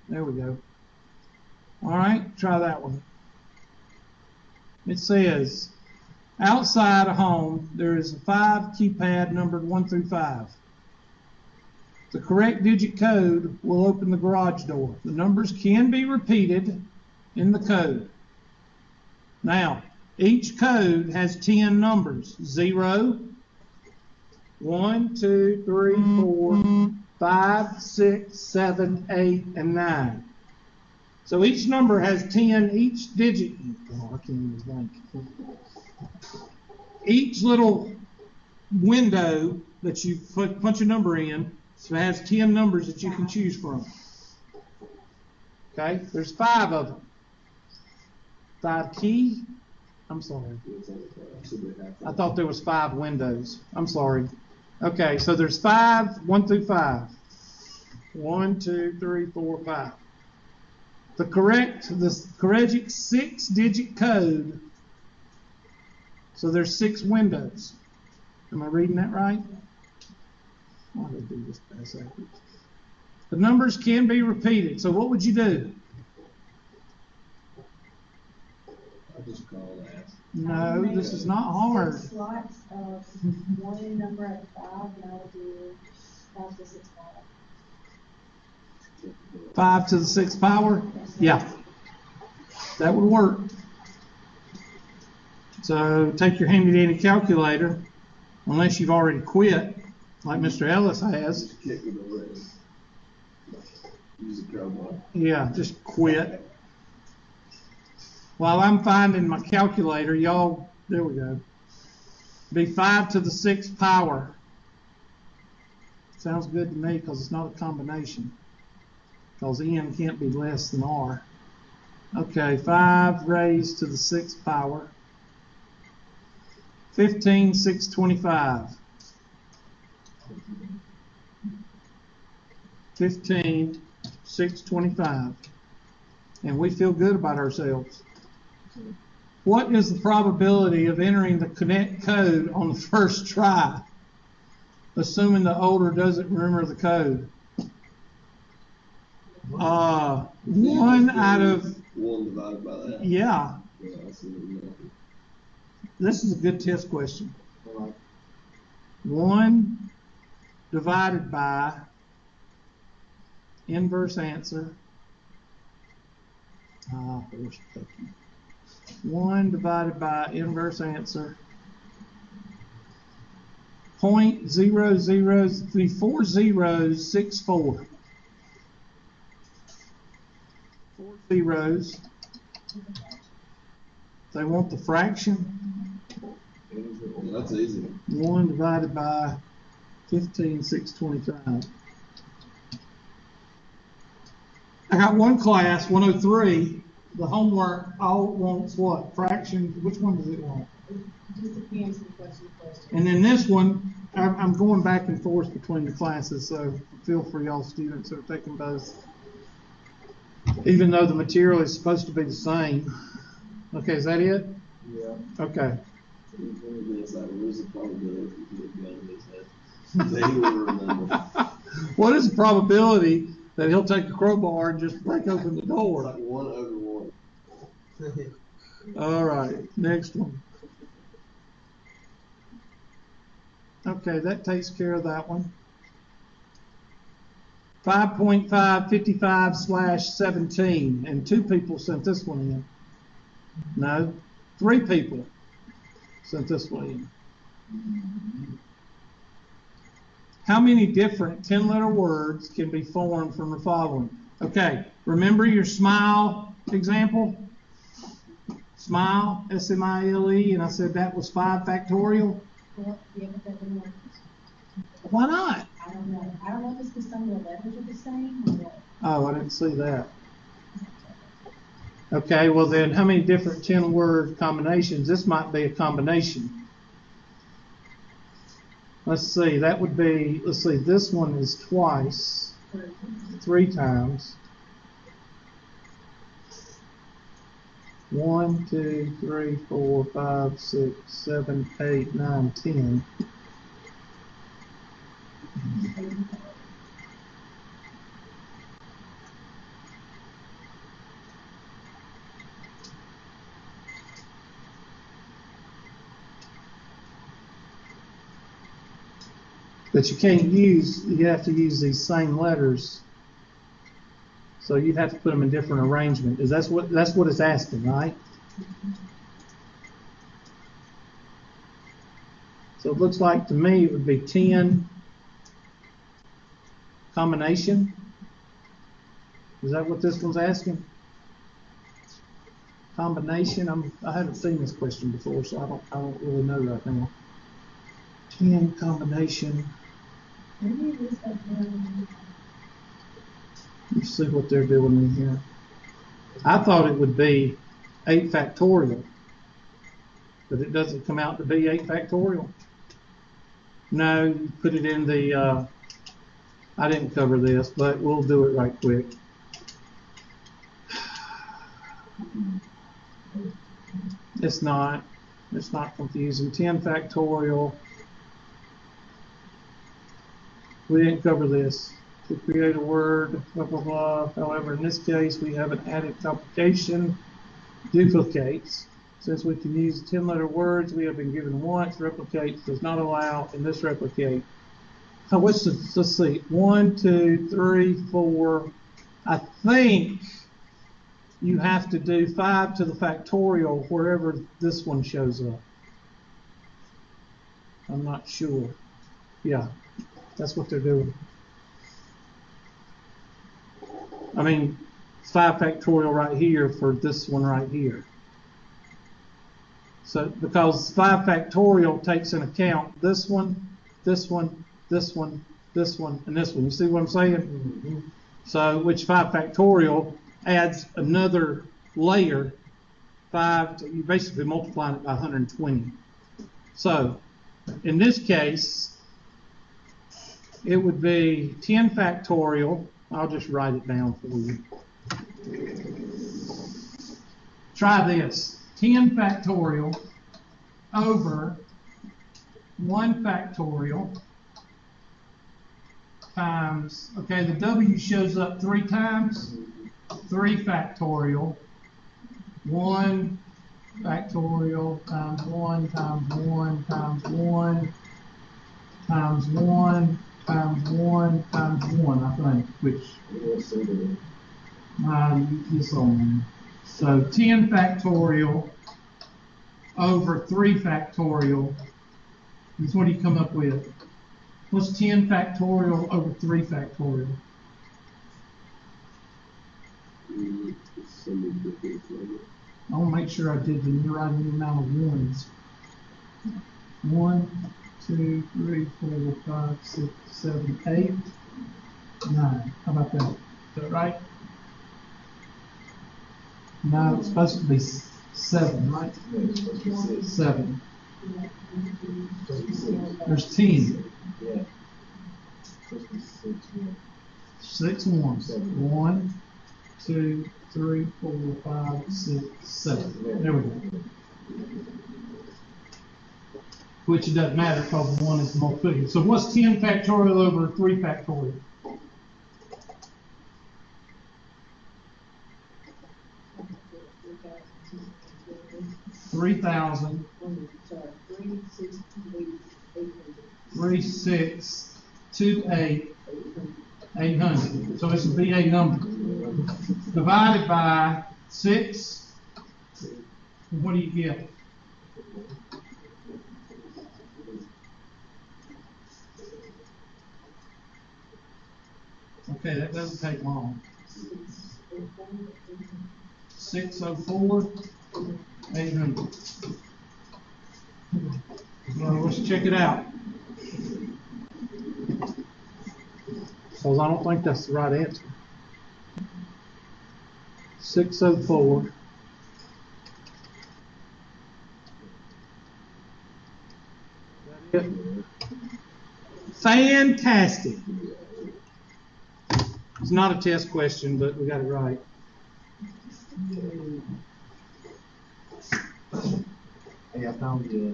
There we go. All right, try that one. It says, outside a home, there is a 5 keypad numbered 1 through 5. The correct digit code will open the garage door. The numbers can be repeated in the code. Now, each code has 10 numbers. 0, 1, 2, 3, 4, 5, 6, 7, 8, and 9. So each number has 10, each digit, oh, I can't even think. Each little window that you punch a number in, so it has 10 numbers that you can choose from. Okay, there's 5 of them. 5 key, I'm sorry. I thought there was 5 windows. I'm sorry. Okay, so there's 5, 1 through 5. 1, 2, 3, 4, 5. The correct 6-digit code. So there's 6 windows. Am I reading that right? Why did I do this backwards? The numbers can be repeated. So what would you do? I just call that. No, this is not hard. 6 slots of one number at 5, and I would do 5 to 6 power. 5 to the 6th power? Yeah. That would work. So take your handy dandy calculator, unless you've already quit, like Mr. Ellis has. Kick it away. Use a crowbar. Yeah, just quit. While I'm finding my calculator, y'all, there we go. Be 5 to the 6th power. Sounds good to me because it's not a combination. Because n can't be less than r. Okay, 5 raised to the 6th power. 15/625. 15/625. And we feel good about ourselves. What is the probability of entering the connect code on the first try, assuming the older doesn't remember the code? 1 out of 1 divided by that. Yeah. Yeah, I see what you mean. This is a good test question. 1 divided by inverse answer. 1 divided by inverse answer. 0.004064. 4 zeros. They want the fraction. Yeah, that's easy. 1 divided by 15/625. I got one class, 103. The homework all wants what? Fraction. Which one does it want? It just depends on the question. And then this one, I'm going back and forth between the classes, so feel free, y'all students who are taking both. Even though the material is supposed to be the same. Okay, is that it? Yeah. Okay. It's like, where's the probability if you look down his head? They will remember. What is the probability that he'll take a crowbar and just break open the It's door? like 1 over 1. All right, next one. Okay, that takes care of that one. 5.555/17, and 2 people sent this one in. No, 3 people sent this one in. How many different 10-letter words can be formed from the following? Okay, remember your smile example? Smile, S-M-I-L-E, and I said that was 5 factorial. Well, yeah, but that didn't work. Why not? I don't know. I don't know if it's because some of the letters are the same or what. Oh, I didn't see that. Okay, well then, how many different 10-word combinations? This might be a combination. Let's see, that would be, let's see, this one is twice, 3 times. 1, 2, 3, 4, 5, 6, 7, 8, 9, 10. But you can't use, you have to use these same letters. So you'd have to put them in different arrangement. That's what it's asking, right? So it looks like to me it would be 10 combination. Is that what this one's asking? Combination. I haven't seen this question before, so I don't really know right now. 10 combination. Maybe it is like Let's see what they're doing in here. I thought it would be 8 factorial, but it doesn't come out to be 8 factorial. No, you put it in the, I didn't cover this, but we'll do it right quick. It's not confusing. 10 factorial. We didn't cover this. To create a word, blah, blah, blah. However, in this case, we have an added complication, duplicates. Since we can use 10-letter words, we have been given once. Replicates does not allow, and this replicate. So let's see. 1, 2, 3, 4. I think you have to do 5 to the factorial wherever this one shows up. I'm not sure. Yeah, that's what they're doing. I mean, 5 factorial right here for this one right here. So, because 5 factorial takes into account this one, this one, this one, this one, and this one. You see what I'm saying? Mm-hmm. So, which 5 factorial adds another layer, 5, you basically multiplying it by 120. So, in this case, it would be 10 factorial. I'll just write it down for you. Try this. 10 factorial over 1 factorial times, okay, the W shows up 3 times, 3 factorial, 1 factorial times 1 times 1 times 1 times 1 times 1 times 1, I think, which this on. So 10 factorial over 3 factorial is what do you come up with? What's 10 factorial over 3 factorial? I want to make sure I did the right amount of ones. 1, 2, 3, 4, 5, 6, 7, 8, 9. How about that? Is that right? No, it's supposed to be 7, right? 7. There's 10. 6 ones. 1, 2, 3, 4, 5, 6, 7. There we go. which it doesn't matter because 1 is the multiplicative. So what's 10 factorial over 3 factorial? 3,000. Sorry, 3628 800. So this would be a number divided by 6. What do you get? Okay, that doesn't take long. 604 800. Well, let's check it out. Because I don't think that's the right answer. 604. Is that it? Fantastic. It's not a test question, but we got it right. Hey, I found the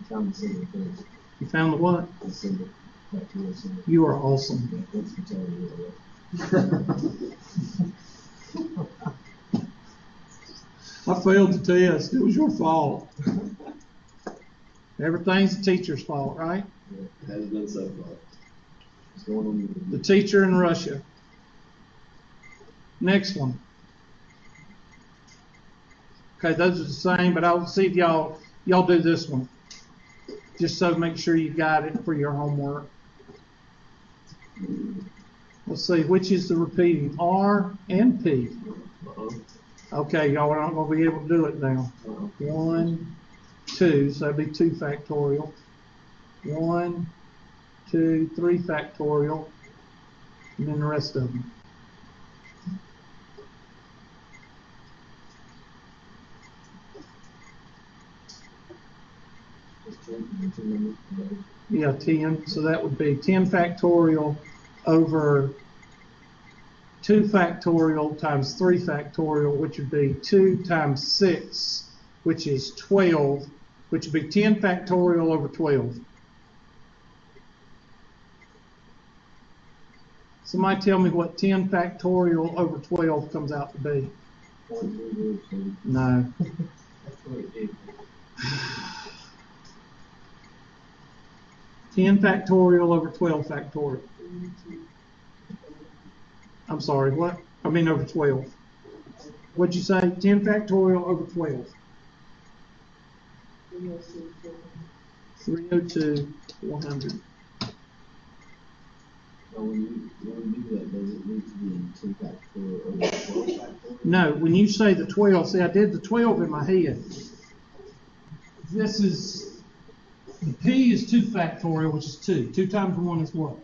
symbol first. You found the what? The symbol. Factorial symbol. You are awesome. Thanks for telling me that. I failed the test. It was your fault. Everything's the teacher's fault, right? Yeah, it hasn't been so far. It's going on The teacher in Russia. Next one. Okay, those are the same, but I'll see if y'all do this one. Just so make sure you got it for your homework. Let's see, which is the repeating? R and P. Okay, y'all are not going to be able to do it now. 1, 2, so that'd be 2 factorial. 1, 2, 3 factorial, and then the rest of them. Yeah, 10. So that would be 10 factorial over 2 factorial times 3 factorial, which would be 2 times 6, which is 12, which would be 10 factorial over 12. Somebody tell me what 10 factorial over 12 comes out to be. No. 10 factorial over 12 factorial. I'm sorry, what? I mean over 12. What'd you say? 10 factorial over 12. 302, 400. So when you do that, does it need to be 2 factorial over 12 factorial? No, when you say the 12, see, I did the 12 in my head. This is, the P is 2 factorial, which is 2. 2 times 1 is what?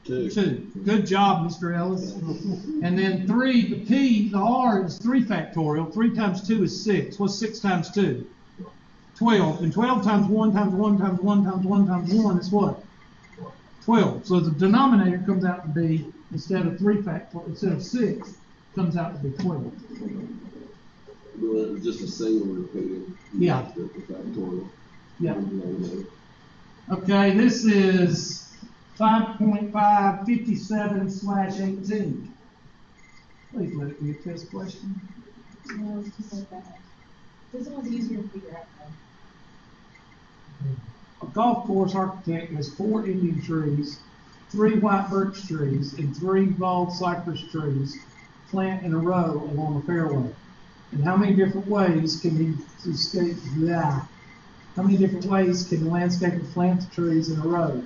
2. 2. Good job, Mr. Ellis. And then 3, the P, the R is 3 factorial. 3 times 2 is 6. What's 6 times 2? 12. And 12 times 1 times 1 times 1 times 1 times 1 is what? 12. So the denominator comes out to be, instead of 3 factorial, instead of 6, comes out to be 12. Well, it's just a single repeating. Yeah. The factorial. Yeah. Okay, this is 5.557/18. Please let it be a test question. No, it's just like that. This one's easier to figure out though. A golf course architect has 4 Indian trees, 3 white birch trees, and 3 bald cypress trees plant in a row along the fairway. And how many different ways can the landscaper plant the trees in a row,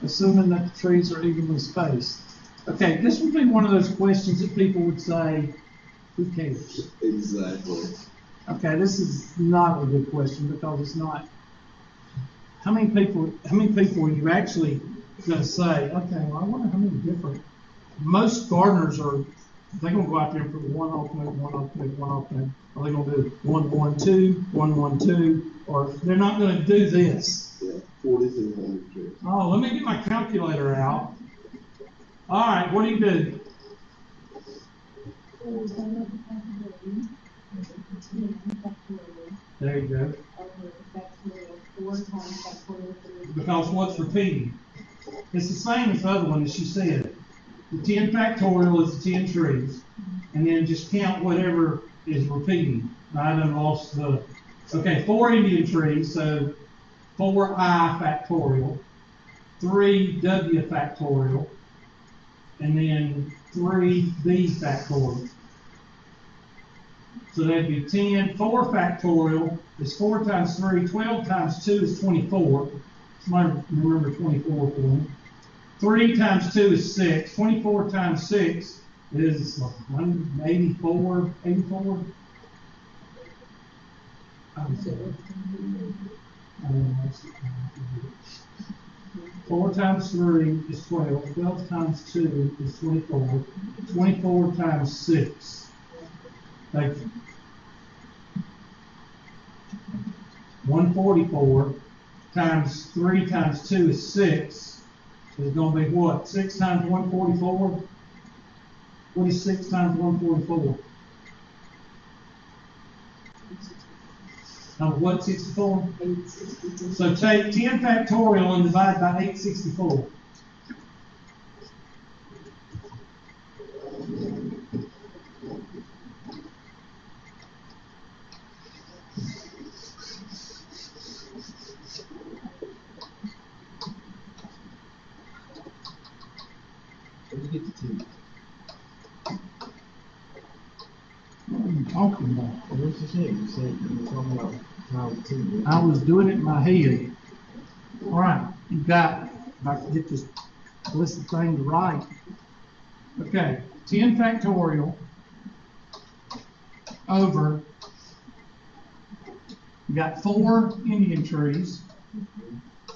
assuming that the trees are evenly spaced? Okay, this would be one of those questions that people would say, who cares? Exactly. Okay, this is not a good question because it's not. How many people are you actually going to say, okay, well, I wonder how many different, most gardeners are, they're going to go out there and put 1 alternate, 1 alternate, 1 alternate. Are they going to do 1, 1, 2, 1, 1, 2, or they're not going to do this? Yeah, 4,300 trees. Oh, let me get my calculator out. All right, what do you do? There you go. 4 times factorial 3. Because what's repeating? It's the same as the other one that she said. The 10 factorial is the 10 trees, and then just count whatever is repeating. I done lost the, okay, 4 Indian trees, so 4i factorial, 3w factorial, and then 3b factorial. So that'd be 10, 4 factorial is 4 times 3, 12 times 2 is 24. Somebody remember 24 for me. 3 times 2 is 6. 24 times 6 is 184. 84? I don't know. 4 times 3 is 12. 12 times 2 is 24. 24 times 6. Thank you. 144 times 3 times 2 is 6. Is going to be what? 6 times 144? What is 6 times 144? What, 64? 864. So take 10 factorial and divide by 864. Where'd you get the 2? What are you talking about? What did you say? You said you were talking about how the 2. I was doing it in my head. All right, you got, if I can get this list of things right. Okay, 10 factorial over, you got 4 Indian trees,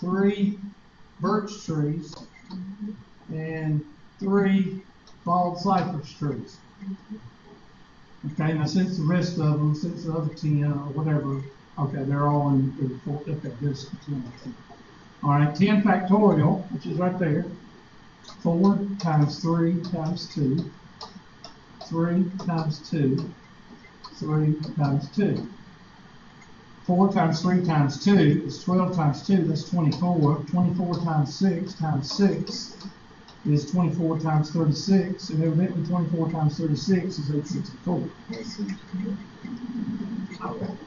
3 birch trees, and 3 bald cypress trees. Okay, now since the rest of them, since the other 10 or whatever, okay, they're all in the 4, okay, this 10. All right, 10 factorial, which is right there. 4 times 3 times 2. 3 times 2. 3 times 2. 4 times 3 times 2 is 12 times 2, that's 24. 24 times 6 is 24 times 36, and evidently 24 times 36 is 864.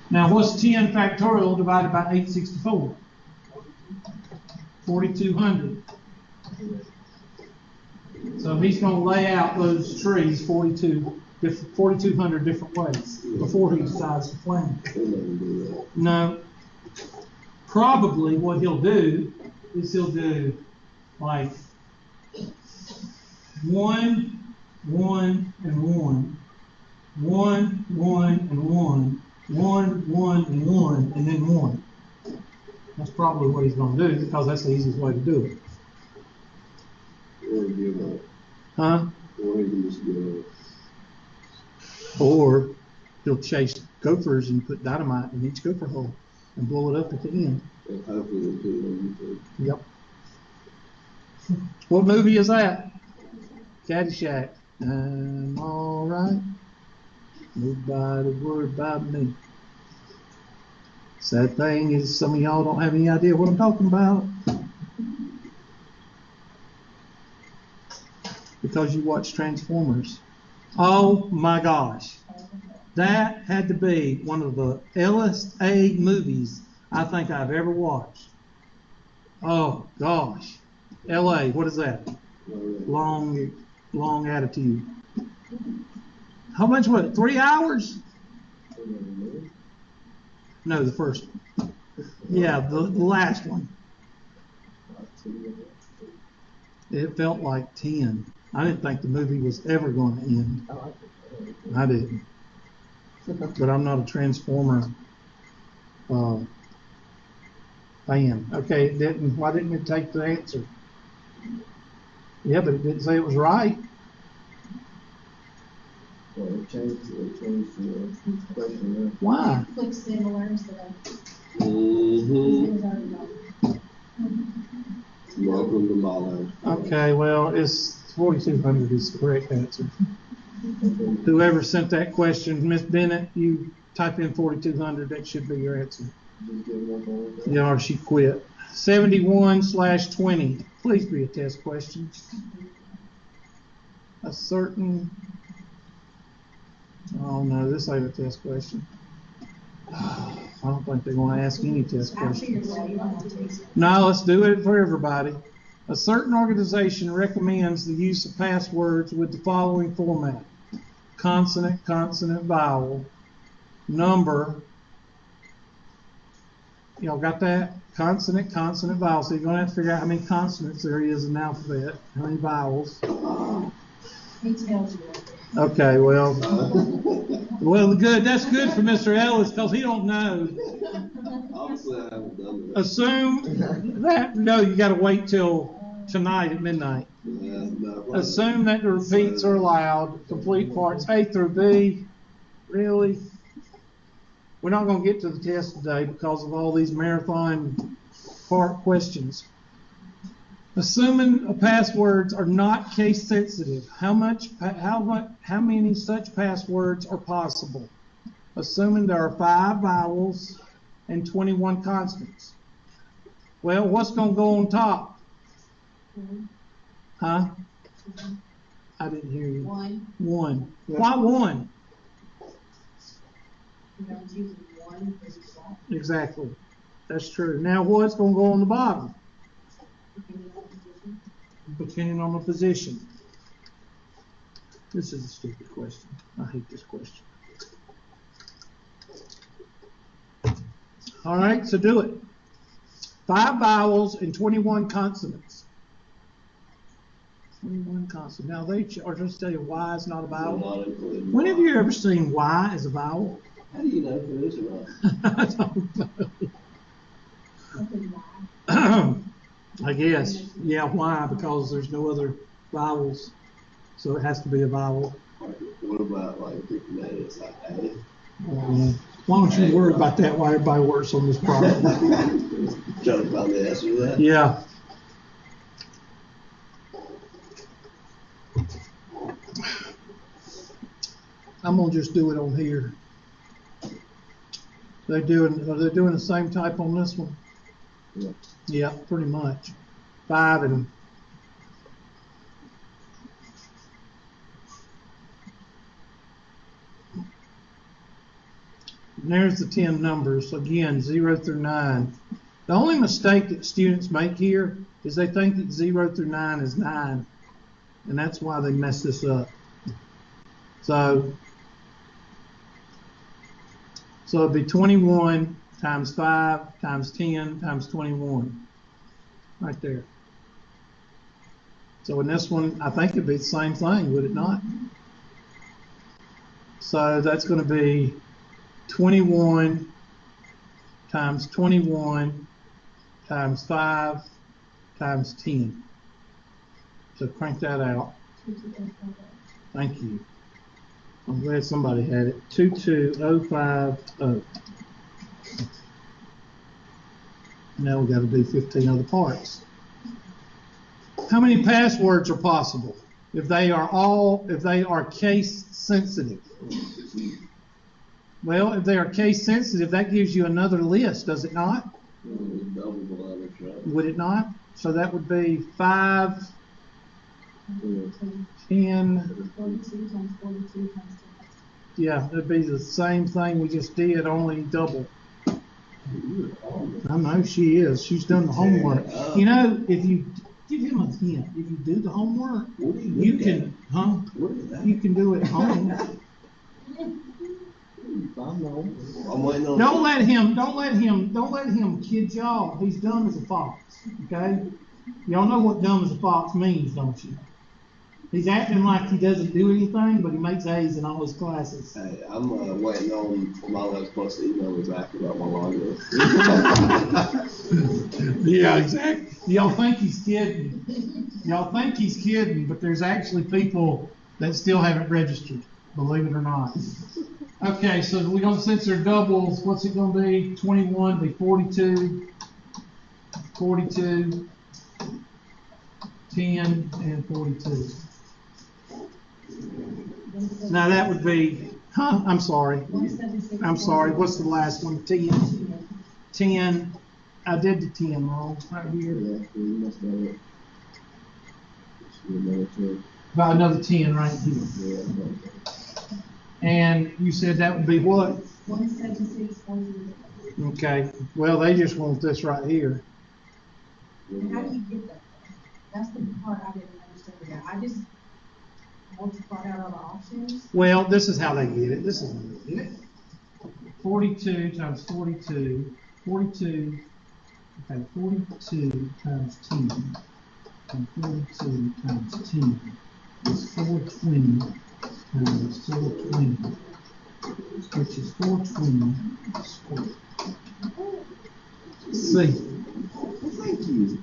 Now, what's 10 factorial divided by 864? 4,200. So he's going to lay out those trees 4,200 different ways before he decides to plant them. No, probably what he'll do is he'll do like 1, 1, and 1, 1, 1, and 1, 1, 1, and 1, and then 1. That's probably what he's going to do because that's the easiest way to do it. Or give up. Huh? Or he can just give up. Or he'll chase gophers and put dynamite in each gopher hole and blow it up at the end. And hopefully we'll put it on YouTube. Yep. What movie is that? Caddyshack. I'm all right. Nobody worry about me. Sad thing is some of y'all don't have any idea what I'm talking about. Because you watch Transformers. Oh my gosh. That had to be one of the LSA movies I think I've ever watched. Oh gosh. LA, what is that? Long attitude. How much was it? 3 hours? No, the first one. Yeah, the last one. It felt like 10. I didn't think the movie was ever going to end. I didn't. But I'm not a Transformer fan. Okay, it didn't. Why didn't it take the answer? Yeah, but it didn't say it was right. Well, it changed the question. Why? Click similar instead of. Mm-hmm. It was already gone. Welcome to my life. Okay, well, it's 4,200 is the correct answer. Whoever sent that question, Miss Bennett, you type in 4,200, that should be your answer. Just give one more. Yeah, or she quit. 71/20. Please be a test question. A certain. Oh no, this ain't a test question. I don't think they're going to ask any test questions. No, let's do it for everybody. A certain organization recommends the use of passwords with the following format: consonant, consonant, vowel, number. Y'all got that? Consonant, consonant, vowel. So you're going to have to figure out how many consonants there is in the alphabet, how many vowels. He tells you. Okay, well, good. That's good for Mr. Ellis because he don't know. Obviously, I haven't done that. Assume that, no, you got to wait till tonight at midnight. Yeah, no, Assume that the repeats are allowed. Complete parts A through B. Really? We're not going to get to the test today because of all these marathon part questions. Assuming passwords are not case sensitive, how many such passwords are possible? Assuming there are 5 vowels and 21 consonants. Well, what's going to go on top? Huh? I didn't hear you. 1. 1. Why 1? Exactly. That's true. Now what's going to go on the bottom? Depending on the position. This is a stupid question. I hate this question. All right, so do it. 5 vowels and 21 consonants. 21 consonants. Now they are just saying Y is not a vowel. When have you ever seen Y as a vowel? How do you know if it is or not? I don't know. I guess. Yeah, why? Because there's no other vowels. So it has to be a vowel. What about like thinking that it's like A? Why don't you worry about that while everybody works on this problem? Trying to find the answer to that? Yeah. I'm gonna just do it on here. Are they doing the same type on this one? Yeah. Yeah, pretty much. 5 and there's the 10 numbers. Again, 0 through 9. The only mistake that students make here is they think that 0 through 9 is 9. And that's why they mess this up. So it'd be 21 times 5 times 10 times 21. Right there. So in this one, I think it'd be the same thing, would it not? So that's going to be 21 times 21 times 5 times 10. So crank that out. Thank you. I'm glad somebody had it. 22050. Now we got to do 15 other parts. How many passwords are possible if they are case sensitive? Well, if they are case sensitive, that gives you another list, does it not? Would it not? So that would be 5, 10. 42 times 42 times 10. Yeah, it'd be the same thing we just did, only double. I know she is. She's done the homework. You know, if you give him a hint, if you do the homework, you can, you can do it at home. I'm waiting on. Don't let him kid y'all. He's dumb as a fox. Okay? Y'all know what dumb as a fox means, don't you? He's acting like he doesn't do anything, but he makes A's in all his classes. Hey, I'm waiting on my last supposed to email me back about my login. Yeah, exactly. Y'all think he's kidding. But there's actually people that still haven't registered, believe it or not. Okay, so we don't, since they're doubles, what's it going to be? 21 be 42, 42, 10, and 42. Now that would be, I'm sorry. What's the last one? 10. 10. I did the 10 wrong right here. Yeah, you must have it. Another 10. About another 10 right here. Yeah, And you said that would be what? 176, 100. Okay. Well, they just want this right here. And how do you get that? That's the part I didn't understand about. I just multiplied out all the options. Well, this is how they get it. This is how they get it. 42 times 42. 42. Okay, 42 times 10. And 42 times 10 is 420 times 420, which is 420 squared. See. thank you.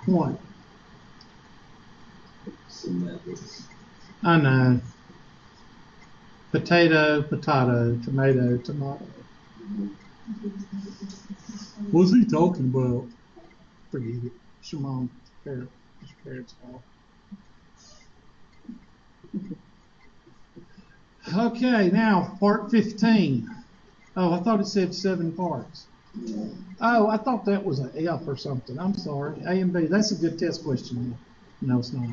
What? Semantics. I know. Potato, potato, tomato, tomato. What's he talking about? Forget it. It's your mom's parent. It's your parents' fault. Okay, now part 15. Oh, I thought it said 7 parts. Yeah. Oh, I thought that was an F or something. I'm sorry. A and B. That's a good test question. No, it's not.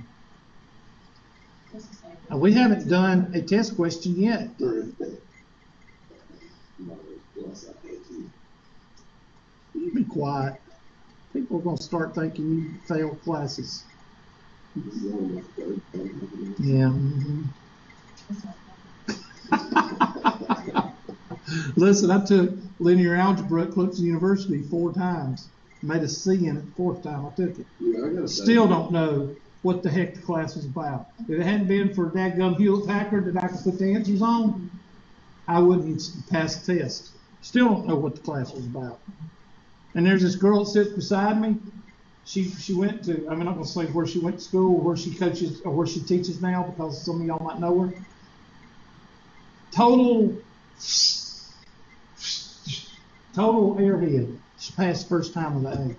We haven't done a test question yet. You be quiet. People are going to start thinking you failed classes. Yeah. Mm-hmm. Listen, I took linear algebra at Clemson University 4 times. Made a C in it the 4th time I took it. Yeah, Still don't know what the heck the class was about. If it hadn't been for dadgum Hewlett Packard that I could put the answers on, I wouldn't pass the test. Still don't know what the class was about. And there's this girl that sits beside me. She went to, I'm not going to say where she went to school, or where she coaches, or where she teaches now, because some of y'all might know her. Total airhead. She passed first time with an A.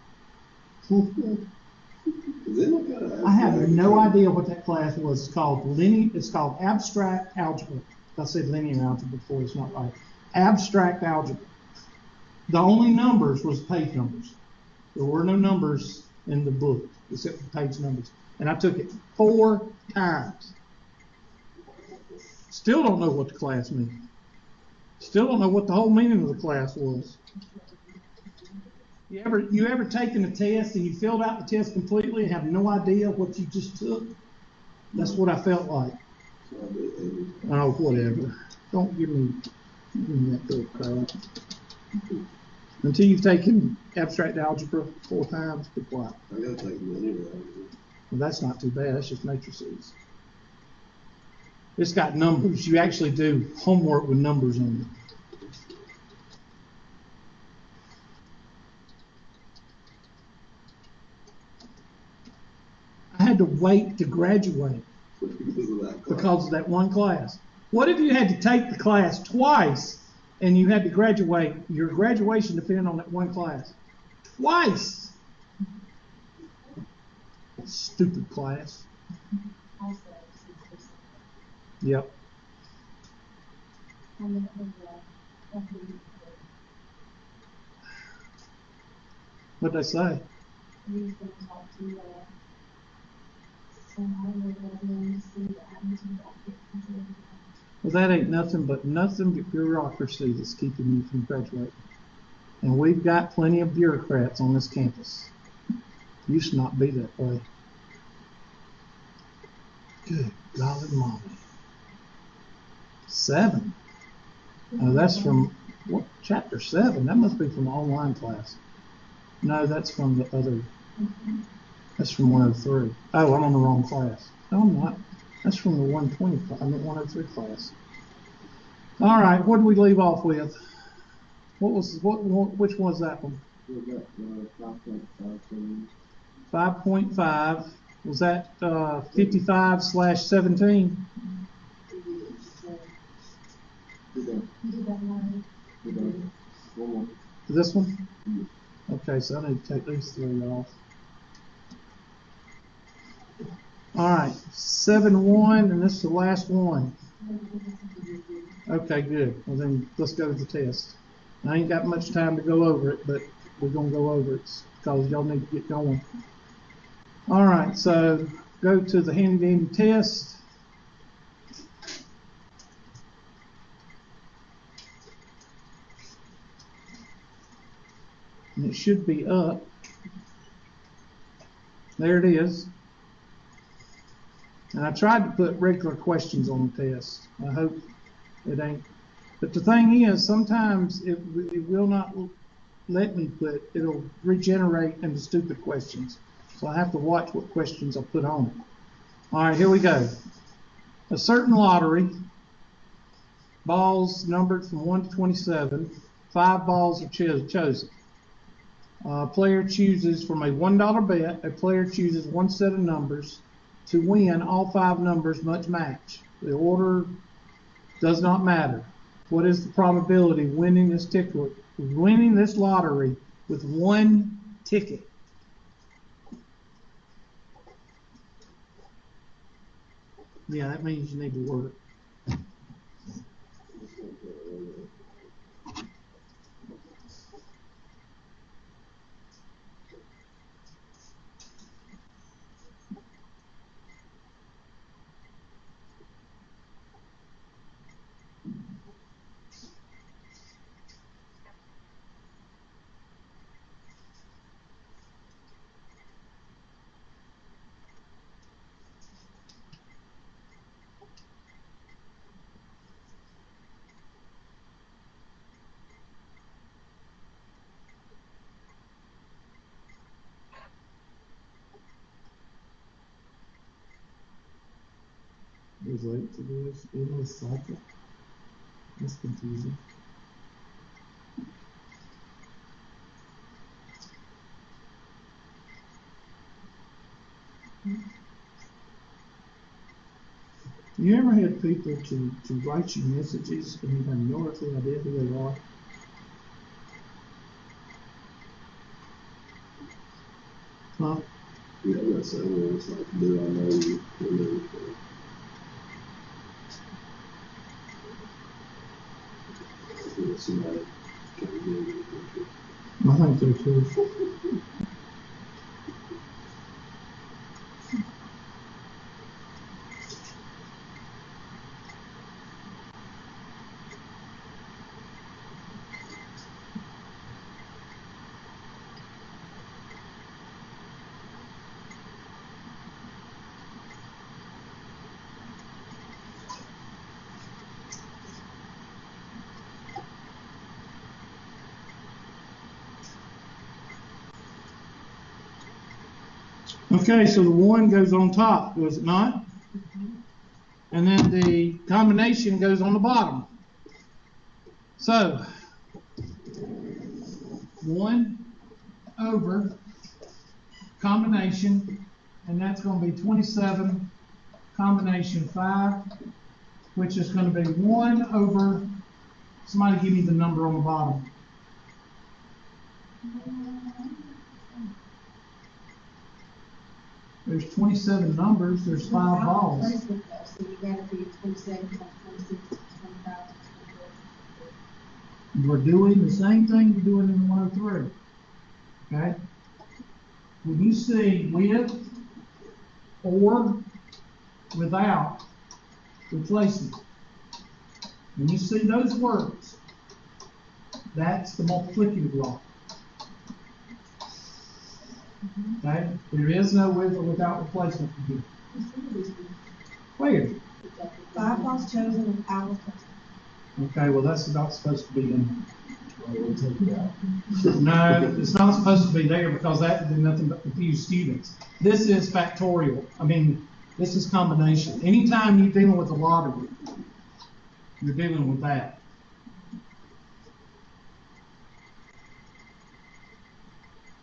I have no idea what that class was. It's called abstract algebra. I said linear algebra before, it's not right. Abstract algebra. The only numbers was page numbers. There were no numbers in the book except for page numbers. And I took it 4 times. Still don't know what the class means. Still don't know what the whole meaning of the class was. You ever taken a test and you filled out the test completely and have no idea what you just took? That's what I felt like. Oh, whatever. Don't give me that little crap. Until you've taken abstract algebra 4 times, be quiet. I gotta take linear algebra. Well, that's not too bad. That's just matrices. It's got numbers. You actually do homework with numbers on it. I had to wait to graduate because of that one class. What if you had to take the class twice and you had to graduate? Your graduation depended on that one class. Twice! Stupid class. Yep. What'd they say? Well, that ain't nothing but bureaucracy that's keeping you from graduating. And we've got plenty of bureaucrats on this campus. Used to not be that way. Good golly mommy. 7. Oh, that's from what, chapter 7? That must be from the online class. No, that's from the other. That's from 103. Oh, I'm on the wrong class. No, I'm not. That's from the 125. I'm at 103 class. All right, what did we leave off with? Which was that one? 5.5. Was that 55/17? This one? Okay, so I need to take these 3 off. All right, 7-1, and this is the last one. Okay, good. Well, then let's go to the test. I ain't got much time to go over it, but we're gonna go over it because y'all need to get going. All right, so go to the handy dandy test. And it should be up. There it is. And I tried to put regular questions on the test. I hope it ain't. But the thing is, sometimes it will not let me put, it'll regenerate into stupid questions. So I have to watch what questions I put on it. All right, here we go. A certain lottery, balls numbered from 1 to 27, 5 balls are chosen. A player chooses from a $1 bet, a player chooses one set of numbers to win all 5 numbers must match. The order does not matter. What is the probability of winning this lottery with one ticket? Yeah, that means you need to work. Is late to this endless cycle. That's confusing. You ever had people to write you messages and you have no earthly idea who they are? Huh? Yeah, I'm not saying it's like, do I know you? Somebody trying to get into the country. I think so too. Okay, so the 1 goes on top, does it not? And then the combination goes on the bottom. So 1 over combination, and that's going to be 27 combination 5, which is going to be 1 over, somebody give me the number on the bottom. There's 27 numbers, there's 5 balls. So you gotta be 27, 26, 25. We're doing the same thing you're doing in the 103. Okay? When you see with or without replacement, when you see those words, that's the multiplicative law. Okay? There is no with or without replacement here. Where? 5 balls chosen and 5 balls chosen. Okay, well that's not supposed to be in. We'll take it out. No, it's not supposed to be there because that did nothing but confuse students. This is factorial. I mean, this is combination. Anytime you're dealing with a lottery, you're dealing with that.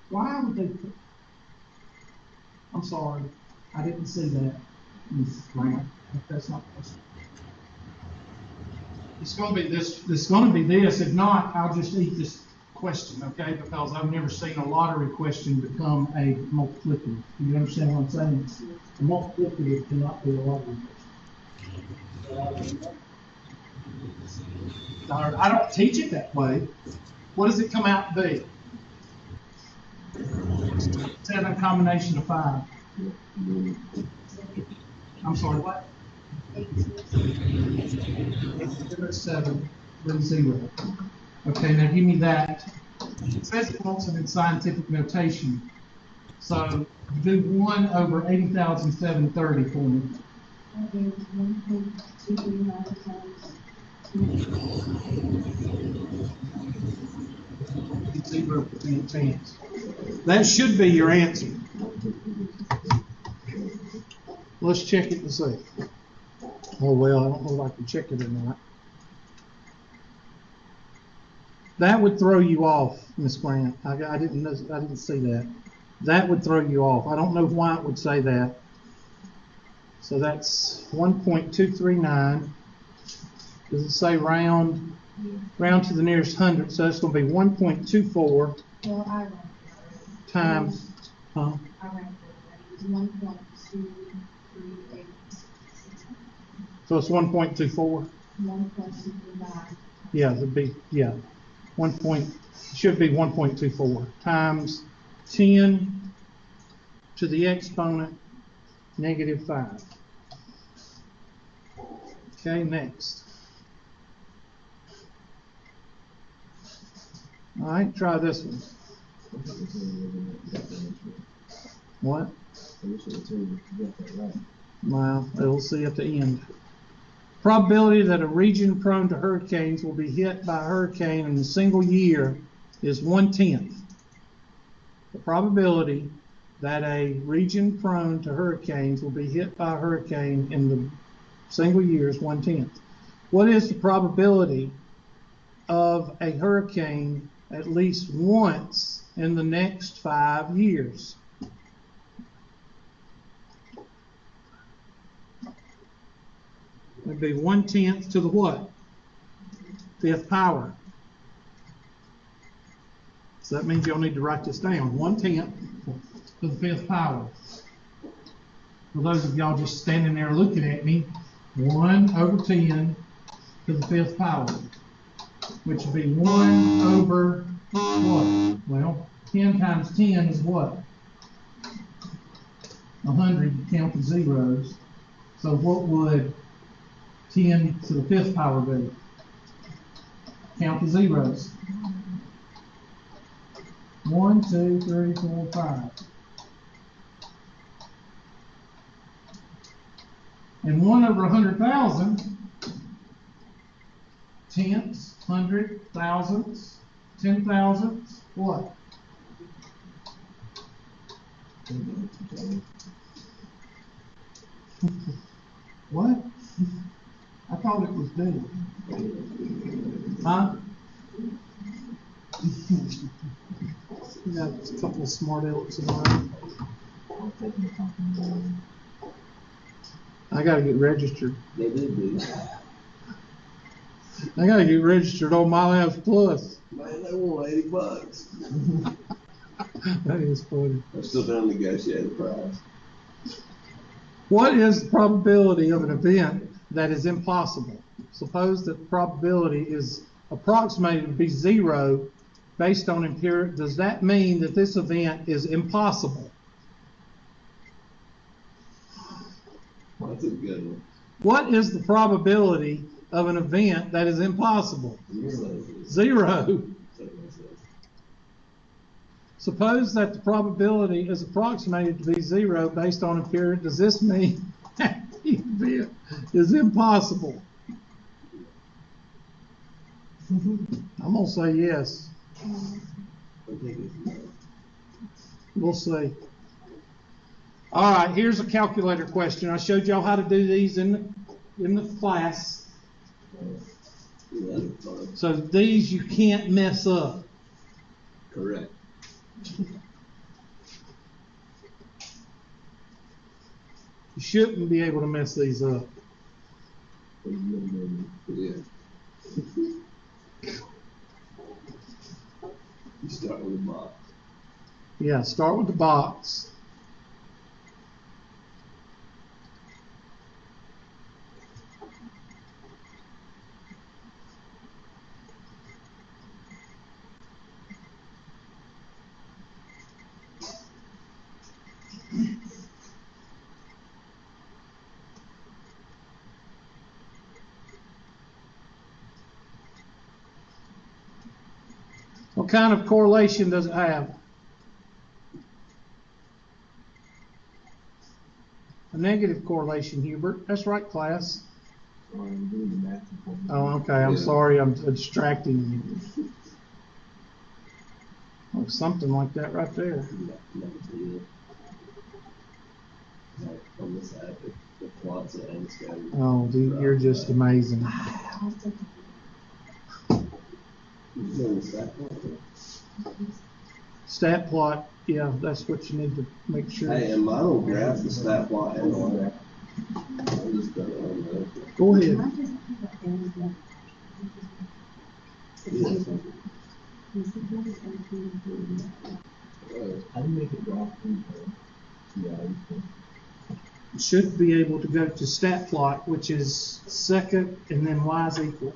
Why would they put, I'm sorry, I didn't see that, Mrs. Grant. That's not possible. It's going to be this. It's going to be this. If not, I'll just eat this question, okay? Because I've never seen a lottery question become a multiplicative. Do you understand what I'm saying? A multiplicative cannot be a lottery question. I don't teach it that way. What does it come out to be? 7 combination of 5. I'm sorry, what? 7, 0. Okay, now give me that. It says it wants it in scientific notation. So do 1 over 80,730 for me. That is 1.239 times 0% chance. That should be your answer. Let's check it and see. Oh well, I don't know if I can check it or not. That would throw you off, Miss Grant. I didn't see that. That would throw you off. I don't know why it would say that. So that's 1.239. Does it say round to the nearest hundred? So that's going to be 1.24 well, I ran it. times, huh? I ran it. It's 1.238. So it's 1.24. 1.239. Yeah, it'd be, yeah, should be 1.24 times 10 to the exponent -5. Okay, next. All right, try this one. What? Well, we'll see at the end. Probability that a region prone to hurricanes will be hit by a hurricane in a single year is 1/10. The probability that a region prone to hurricanes will be hit by a hurricane in the single year is 1/10. What is the probability of a hurricane at least once in the next 5 years? It'd be 1/10 to the what? 5th power. So that means you'll need to write this down. 1/10 to the 5th power. For those of y'all just standing there looking at me, 1 over 10 to the 5th power, which would be 1 over what? Well, 10 times 10 is what? 100. You count the zeros. So what would 10 to the 5th power be? Count the zeros. 1, 2, 3, 4, 5. And 1 over 100,000, tenths, 100, thousandths, 10,000ths, what? What? I thought it was D. Huh? We got a couple of smart alecks in the room. I gotta get registered. They do. I gotta get registered on My Labs Plus. Man, they want $80. That is funny. I'm still trying to negotiate the price. What is the probability of an event that is impossible? Suppose that the probability is approximated to be 0 based on empirical. Does that mean that this event is impossible? That's a good one. What is the probability of an event that is impossible? 0. Suppose that the probability is approximated to be 0 based on empirical. Does this mean that the event is impossible? I'm going to say yes. We'll see. All right, here's a calculator question. I showed y'all how to do these in the class. So these you can't mess up. Correct. You shouldn't be able to mess these up. Yeah. You start with a box. Yeah, start with the box. kind of correlation does it have? A negative correlation, Hubert. That's right, class. Sorry, I'm doing the math. Oh, okay. I'm sorry. I'm distracting you. Oh, something like that right there. On the side, the plots and scattered. Oh, dude, you're just amazing. Stat plot, yeah, that's what you need to make sure. Hey, and mine will graph the stat plot and all that. I'm just gonna, Go ahead. how do you make it graph? Should be able to go to stat plot, which is second and then y is equal.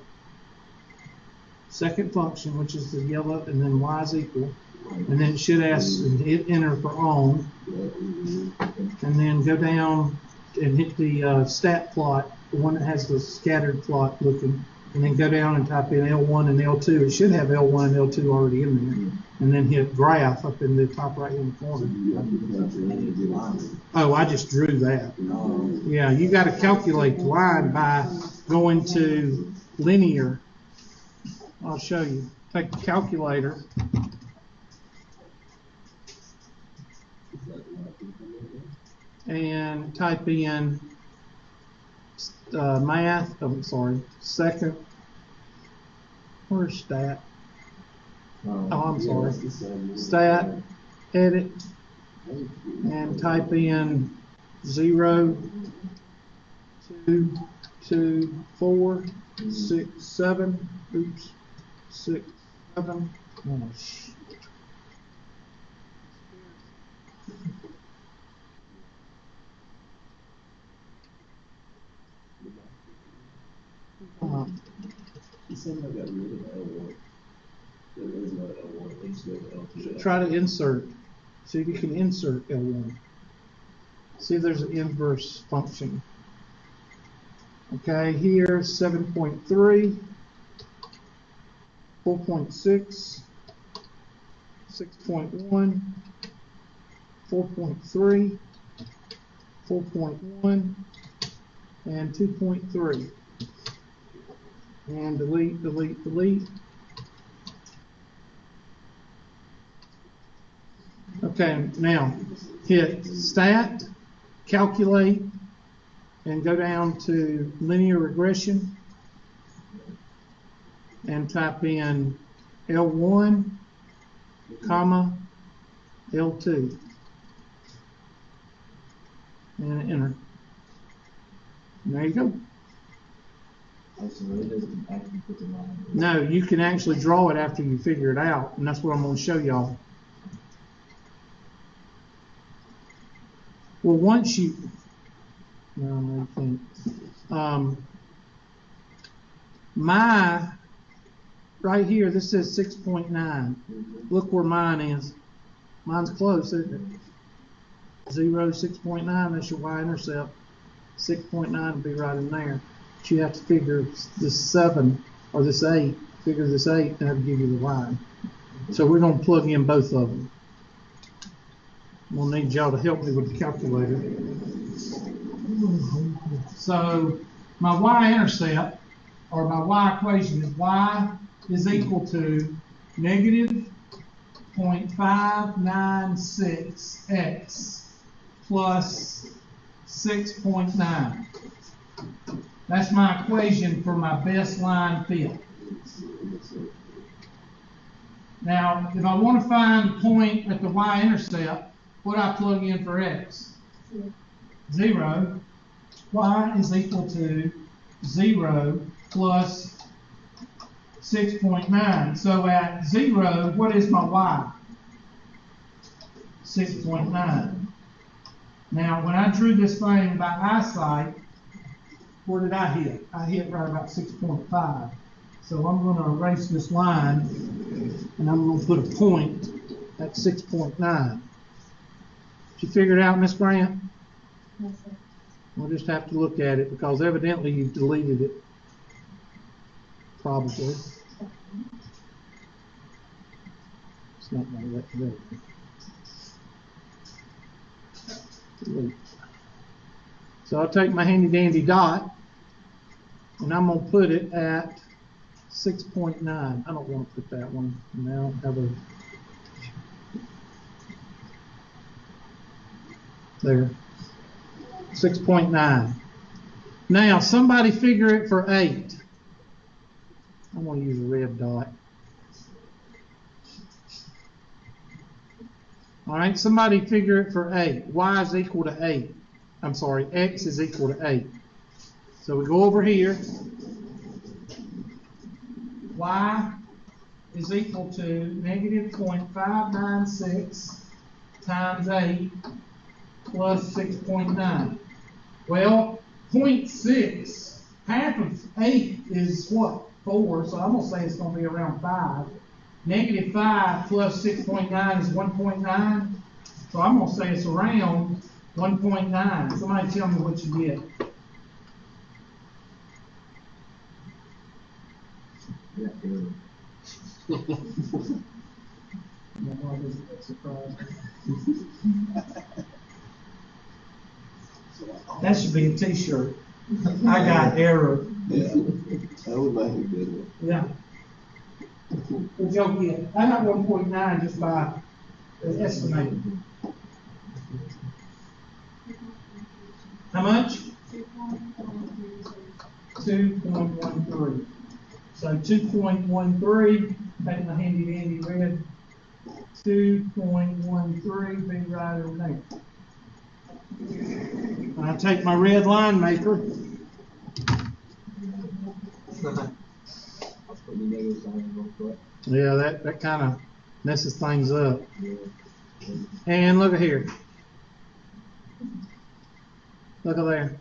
Second function, which is the yellow, and then y is equal. And then it should ask and hit enter for on. And then go down and hit the stat plot, the one that has the scattered plot looking. And then go down and type in L1 and L2. It should have L1 and L2 already in there. And then hit graph up in the top right hand corner. Oh, I just drew that. Yeah, you got to calculate the line by going to linear. I'll show you. Take the calculator. And type in math, second, where's stat? Oh, I'm sorry. Stat, edit, and type in 0, 2, 2, 4, 6, 7, oops, 6, 7, oh, shit. It seems like I got rid of L1. There is no L1. It's just L2. Try to insert. See if you can insert L1. See if there's an inverse function. Okay, here 7.3, 4.6, 6.1, 4.3, 4.1, and 2.3. And delete, delete, delete. Okay, now hit stat, calculate, and go down to linear regression and type in L1, comma, L2. And enter. And there you go. No, you can actually draw it after you figure it out, and that's what I'm going to show y'all. Well, once you, no, I can't. My, right here, this says 6.9. Look where mine is. Mine's close, isn't it? 0, 6.9, that's your y-intercept. 6.9 would be right in there. But you have to figure this 7 or this 8, figure this 8, and that'll give you the y. So we're going to plug in both of them. I'm going to need y'all to help me with the calculator. So my y-intercept, or my y equation, is y is equal to negative 0.596x plus 6.9. That's my equation for my best line fit. Now, if I want to find the point at the y-intercept, what do I plug in for x? 0. Y is equal to 0 plus 6.9. So at 0, what is my y? 6.9. Now, when I drew this thing by eyesight, where did I hit? I hit right about 6.5. So I'm going to erase this line, and I'm going to put a point at 6.9. Did you figure it out, Miss Grant? Yes, sir. We'll just have to look at it because evidently you've deleted it. Probably. It's not going to let go. Delete. So I'll take my handy dandy dot, and I'm going to put it at 6.9. I don't want to put that one. Now have a there. 6.9. Now somebody figure it for 8. I'm going to use a red dot. All right, somebody figure it for 8. Y is equal to 8. I'm sorry, X is equal to 8. So we go over here. Y is equal to negative 0.596 times 8 plus 6.9. Well, 0.6, half of 8 is what? 4, so I'm going to say it's going to be around 5. Negative 5 plus 6.9 is 1.9. So I'm going to say it's around 1.9. Somebody tell me what you get. That should be a t-shirt. I got error. Yeah, that would make a good one. Yeah. What y'all get? I got 1.9 just by estimating. How much? 2.13. So 2.13, take my handy dandy red. 2.13, be right over there. I take my red line maker. Yeah, that kind of messes things up. And look at here. Look at there.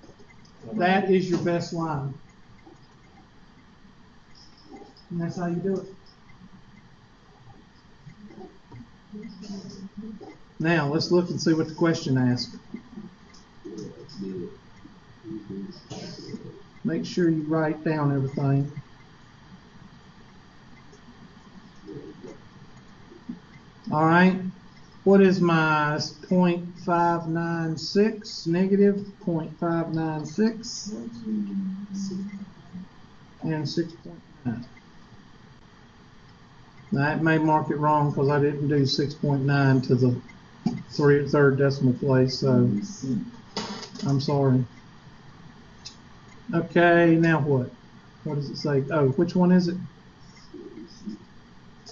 That is your best line. And that's how you do it. Now, let's look and see what the question asks. Make sure you write down everything. All right. What is my 0.596? Negative 0.596 and 6.9. Now, it may mark it wrong because I didn't do 6.9 to the third decimal place, so I'm sorry. Okay, now what? What does it say? Oh, which one is it?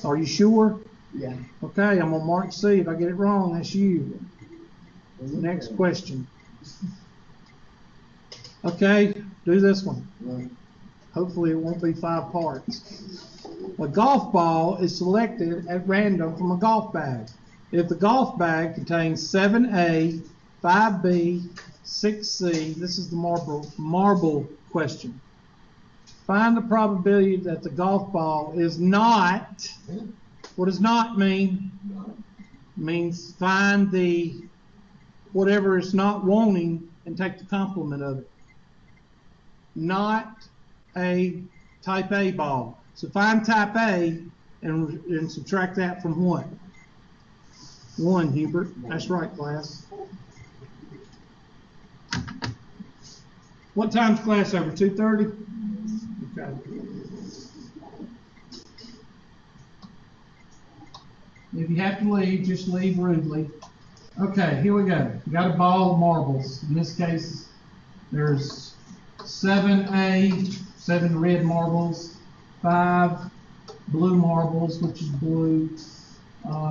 Are you sure? Yeah. Okay, I'm going to mark C. If I get it wrong, that's you. Next question. Okay, do this one. Hopefully it won't be 5 parts. A golf ball is selected at random from a golf bag. If the golf bag contains 7A, 5B, 6C, this is the marble question. Find the probability that the golf ball is not. What does not mean? Means find the whatever it's not wanting and take the complement of it. Not a type A ball. So find type A and subtract that from what? 1, Hubert. That's right, class. What time's class over? 2:30? Okay. If you have to leave, just leave rudely. Okay, here we go. We got a ball of marbles. In this case, there's 7A, 7 red marbles, 5 blue marbles, which is blue,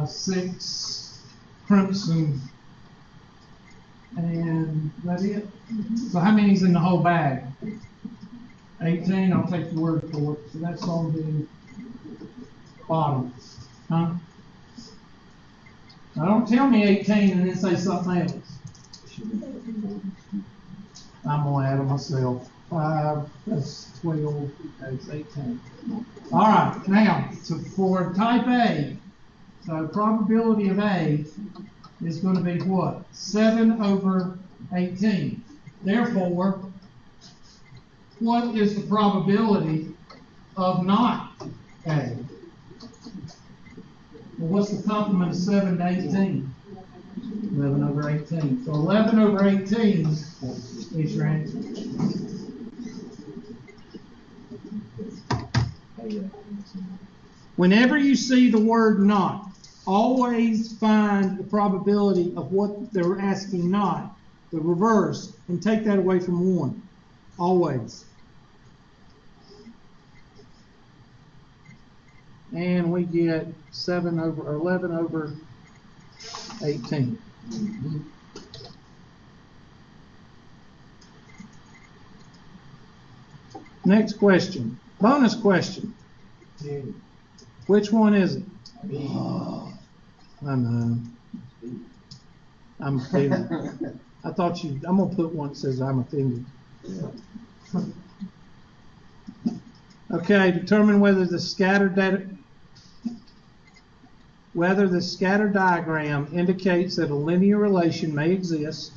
6 crimson, and that's it. So how many's in the whole bag? 18. I'll take your word for it. So that's on the bottom. Huh? Now don't tell me 18 and then say something else. I'm going to add them myself. 5, that's 12, that's 18. All right, now, so for type A, so probability of A is going to be what? 7 over 18. Therefore, what is the probability of not A? Well, what's the complement of 7 to 18? 11 over 18. So 11 over 18 is your answer. Whenever you see the word not, always find the probability of what they're asking not, the reverse, and take that away from 1. Always. And we get 7 over, or 11 over 18. Next question. Bonus question. Which one is it? I know. I'm offended. I thought you, I'm going to put one that says I'm offended. Okay, determine whether the scatter diagram indicates that a linear relation may exist.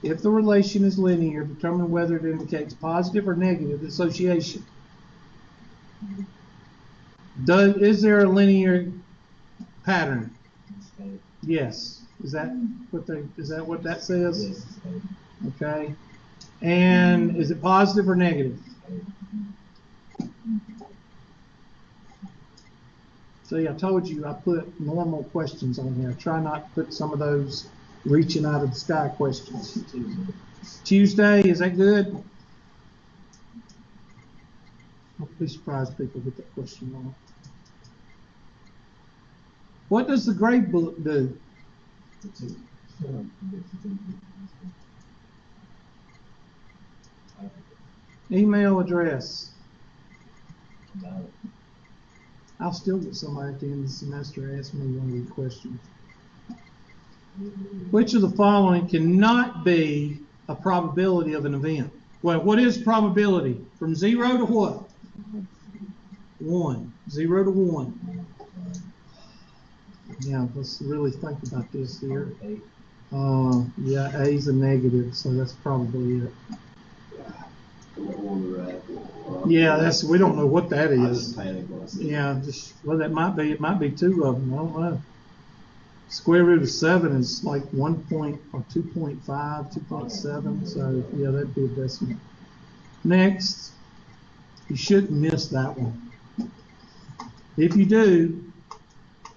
If the relation is linear, determine whether it indicates positive or negative association. Is there a linear pattern? Yes. Is that what that says? Yes. Okay. And is it positive or negative? See, I told you I put normal questions on here. Try not to put some of those reaching out of the sky questions. Tuesday, is that good? I'll be surprised if people get that question wrong. What does the grade book do? Email address. I'll still get somebody at the end of the semester ask me one of these questions. Which of the following cannot be a probability of an event? Well, what is probability? From 0 to what? 1. 0 to 1. Yeah, let's really think about this here. Yeah, A is a negative, so that's probably it. Yeah, we don't know what that is. Yeah, well, that might be, it might be 2 of them, I don't know. Square root of 7 is like 1 point, or 2.5, 2.7, so yeah, that'd be a decimal. Next, you shouldn't miss that one. If you do,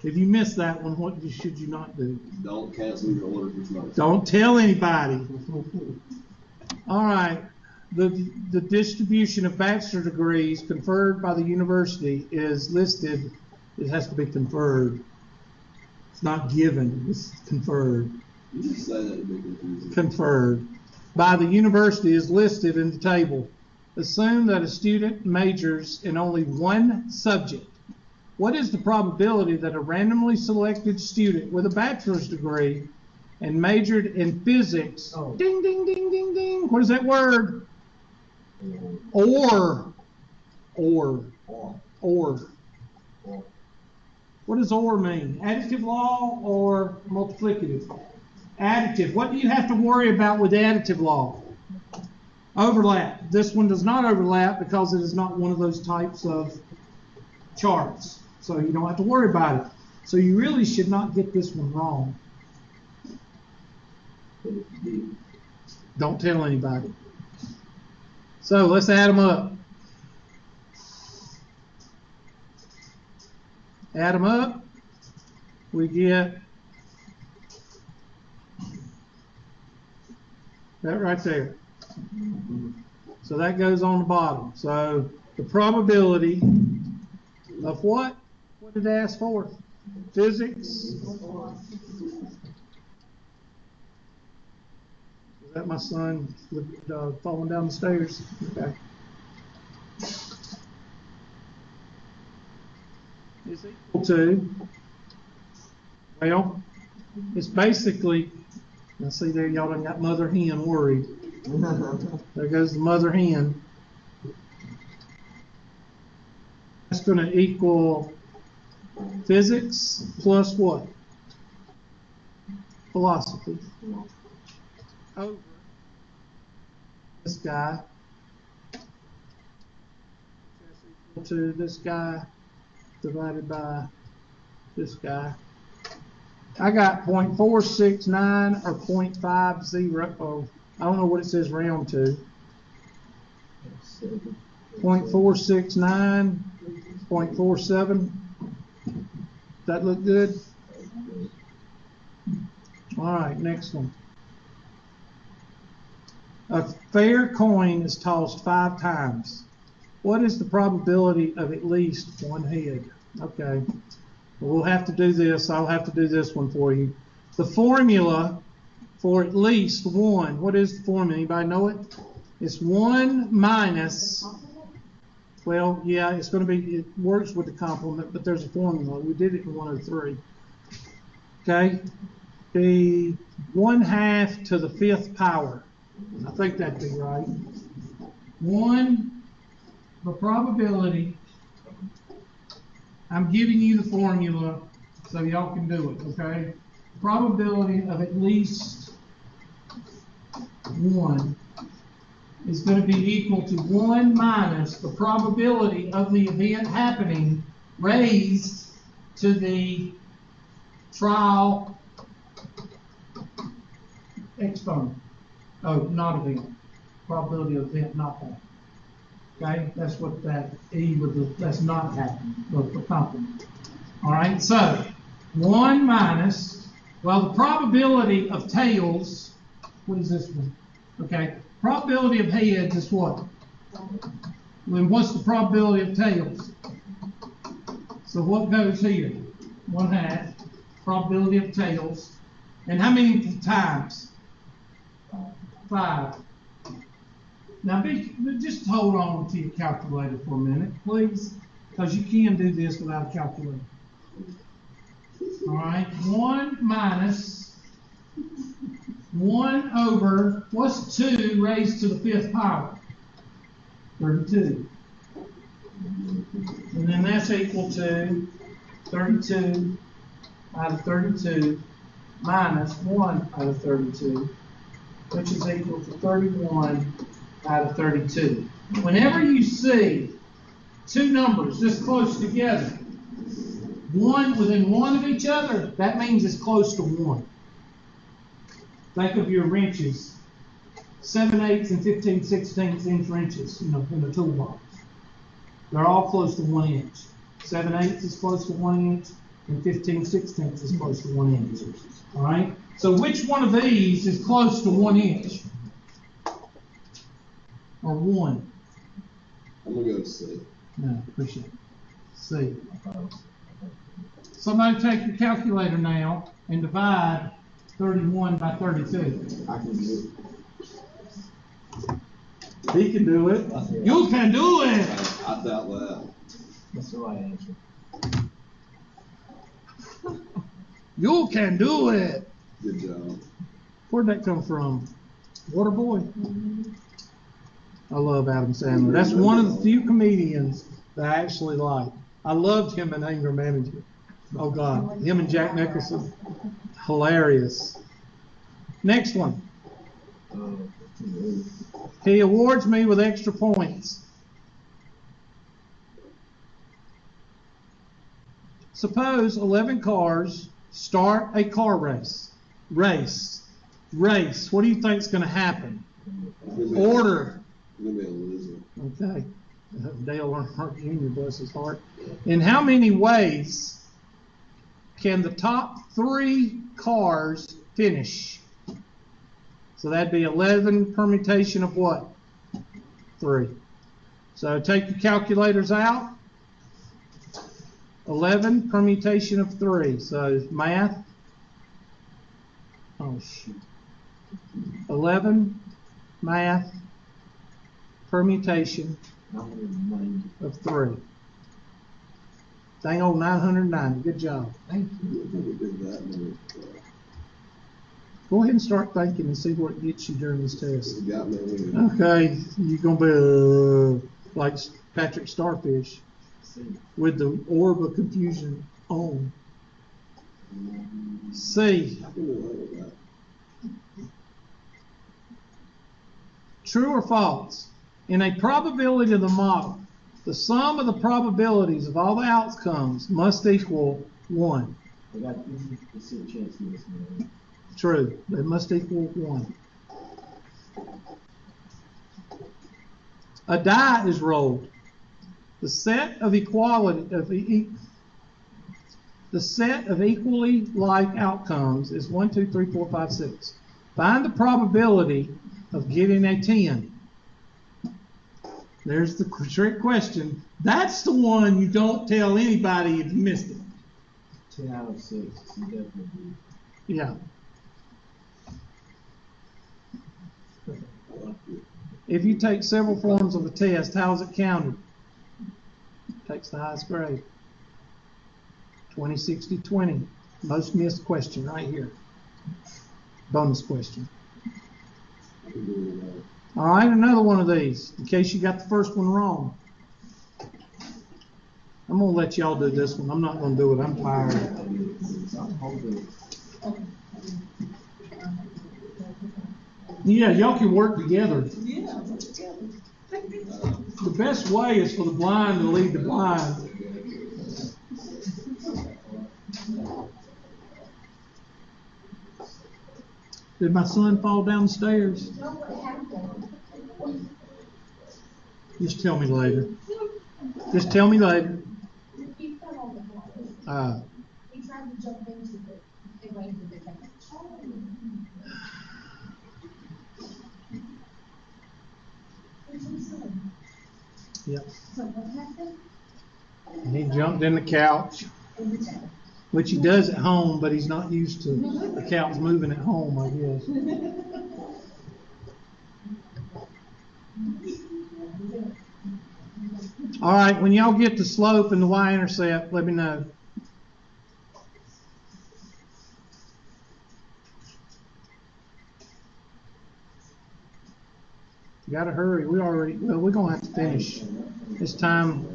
if you miss that one, what should you not do? Don't cancel your order for tonight. Don't tell anybody. All right. The distribution of bachelor degrees conferred by the university is listed. It has to be conferred. It's not given. It's conferred. You just say that to be confusing. Conferred by the university is listed in the table. Assume that a student majors in only one subject. What is the probability that a randomly selected student with a bachelor's degree and majored in physics, ding, ding, ding, ding, ding, what is that word? Or. What does or mean? Additive law or multiplicative? Additive. What do you have to worry about with additive law? Overlap. This one does not overlap because it is not one of those types of charts. So you don't have to worry about it. So you really should not get this one wrong. Don't tell anybody. So let's add them up. Add them up. We get that right there. So that goes on the bottom. So the probability of what? What did it ask for? Physics. Is that my son falling down the stairs? Okay. Is equal to, well, it's basically, now see there, y'all done got mother hen worried. There goes the mother hen. That's going to equal physics plus what? Philosophy. Over this guy. That's equal to this guy divided by this guy. I got 0.469 or 0.50. Oh, I don't know what it says round to. 0.469, 0.47. That look good? All right, next one. A fair coin is tossed 5 times. What is the probability of at least one head? Okay, we'll have to do this. I'll have to do this one for you. The formula for at least one, what is the formula? Anybody know it? It's 1 minus, well, yeah, it's going to be, it works with the complement, but there's a formula. We did it in 103. Okay, the 1/2 to the 5th power. I think that'd be right. The probability, I'm giving you the formula so y'all can do it, okay? Probability of at least 1 is going to be equal to 1 minus the probability of the event happening raised to the trial exponent. Oh, not event. Probability of event not happening. Okay, that's what that E with the, that's not happening, the complement. All right, so 1 minus, well, the probability of tails, what is this one? Okay, probability of heads is what? Then what's the probability of tails? So what goes here? 1/2, probability of tails. And how many times? 5. Now, just hold on to your calculator for a minute, please, because you can do this without a calculator. All right, 1 minus 1 over, what's 2 raised to the 5th power? 32. And then that's equal to 32 out of 32 minus 1 out of 32, which is equal to 31 out of 32. Whenever you see 2 numbers this close together, one within 1 of each other, that means it's close to 1. Think of your wrenches, 7/8 and 15/16 inch wrenches, in a toolbox. They're all close to 1 inch. 7/8 is close to 1 inch, and 15/16 is close to 1 inch. All right. So which one of these is close to 1 inch? Or 1? I'm gonna go C. No, appreciate it. C. Somebody take your calculator now and divide 31 by 32. I can do it. He can do it. You can do it. I doubt that. That's the right answer. You can do it. Good job. Where'd that come from? Waterboy? I love Adam Sandler. That's one of the few comedians that I actually like. I loved him in Anger Management. Oh God, him and Jack Nicholson, hilarious. Next one. He awards me with extra points. Suppose 11 cars start a car race. Race. What do you think is going to happen? Order. I'm gonna be a loser. Okay. Dale Earnhardt Jr. bless his heart. In how many ways can the top 3 cars finish? So that'd be 11 permutation of what? 3. So take your calculators out. 11 permutation of 3. So math. Oh shoot. 11 math permutation of 3. Dang old 990. Good job. Thank you. Go ahead and start thinking and see what it gets you during this test. Okay, you're going to be like Patrick Starfish with the orb of confusion on. C. True or false? In a probability of the model, the sum of the probabilities of all the outcomes must equal 1. I got 50% chance of this, man. True. They must equal 1. A die is rolled. The set of the set of equally like outcomes is 1, 2, 3, 4, 5, 6. Find the probability of getting a 10. There's the trick question. That's the one you don't tell anybody if you missed it. 10 out of 6. You definitely do. Yeah. If you take several forms of a test, how is it counted? Takes the highest grade. 20, 60, 20. Most missed question right here. Bonus question. All right, another one of these, in case you got the first one wrong. I'm going to let y'all do this one. I'm not going to do it. I'm tired. Yeah, y'all can work together. The best way is for the blind to lead the blind. Did my son fall down the stairs? Just tell me later. Just tell me later. He fell on the floor. He tried to jump into the way to the bench. Yep. So what happened? And he jumped in the couch, which he does at home, but he's not used to the couch moving at home, I guess. All right, when y'all get the slope and the y-intercept, let me know. You gotta hurry. We're gonna have to finish. It's time.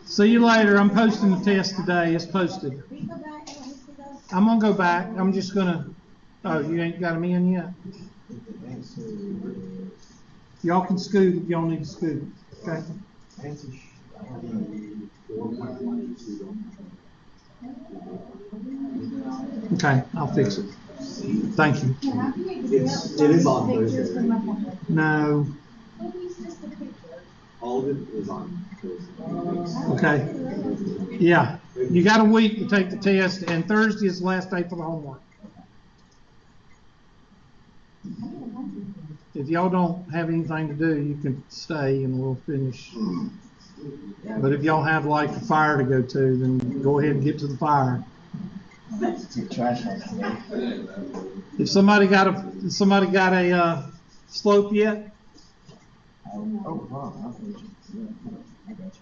See you later. I'm posting the test today. It's posted. I'm gonna go back. I'm just gonna. Oh, you ain't got them in yet? Y'all can scoot if y'all need to scoot. Okay. Okay, I'll fix it. Thank you. It is on Thursday. No. All of it is on Thursday. Okay. Yeah. You got a week to take the test, and Thursday is the last day for the homework. If y'all don't have anything to do, you can stay and we'll finish. But if y'all have like a fire to go to, then go ahead and get to the fire. Take trash out today. If somebody got a slope yet? Oh, wow. I got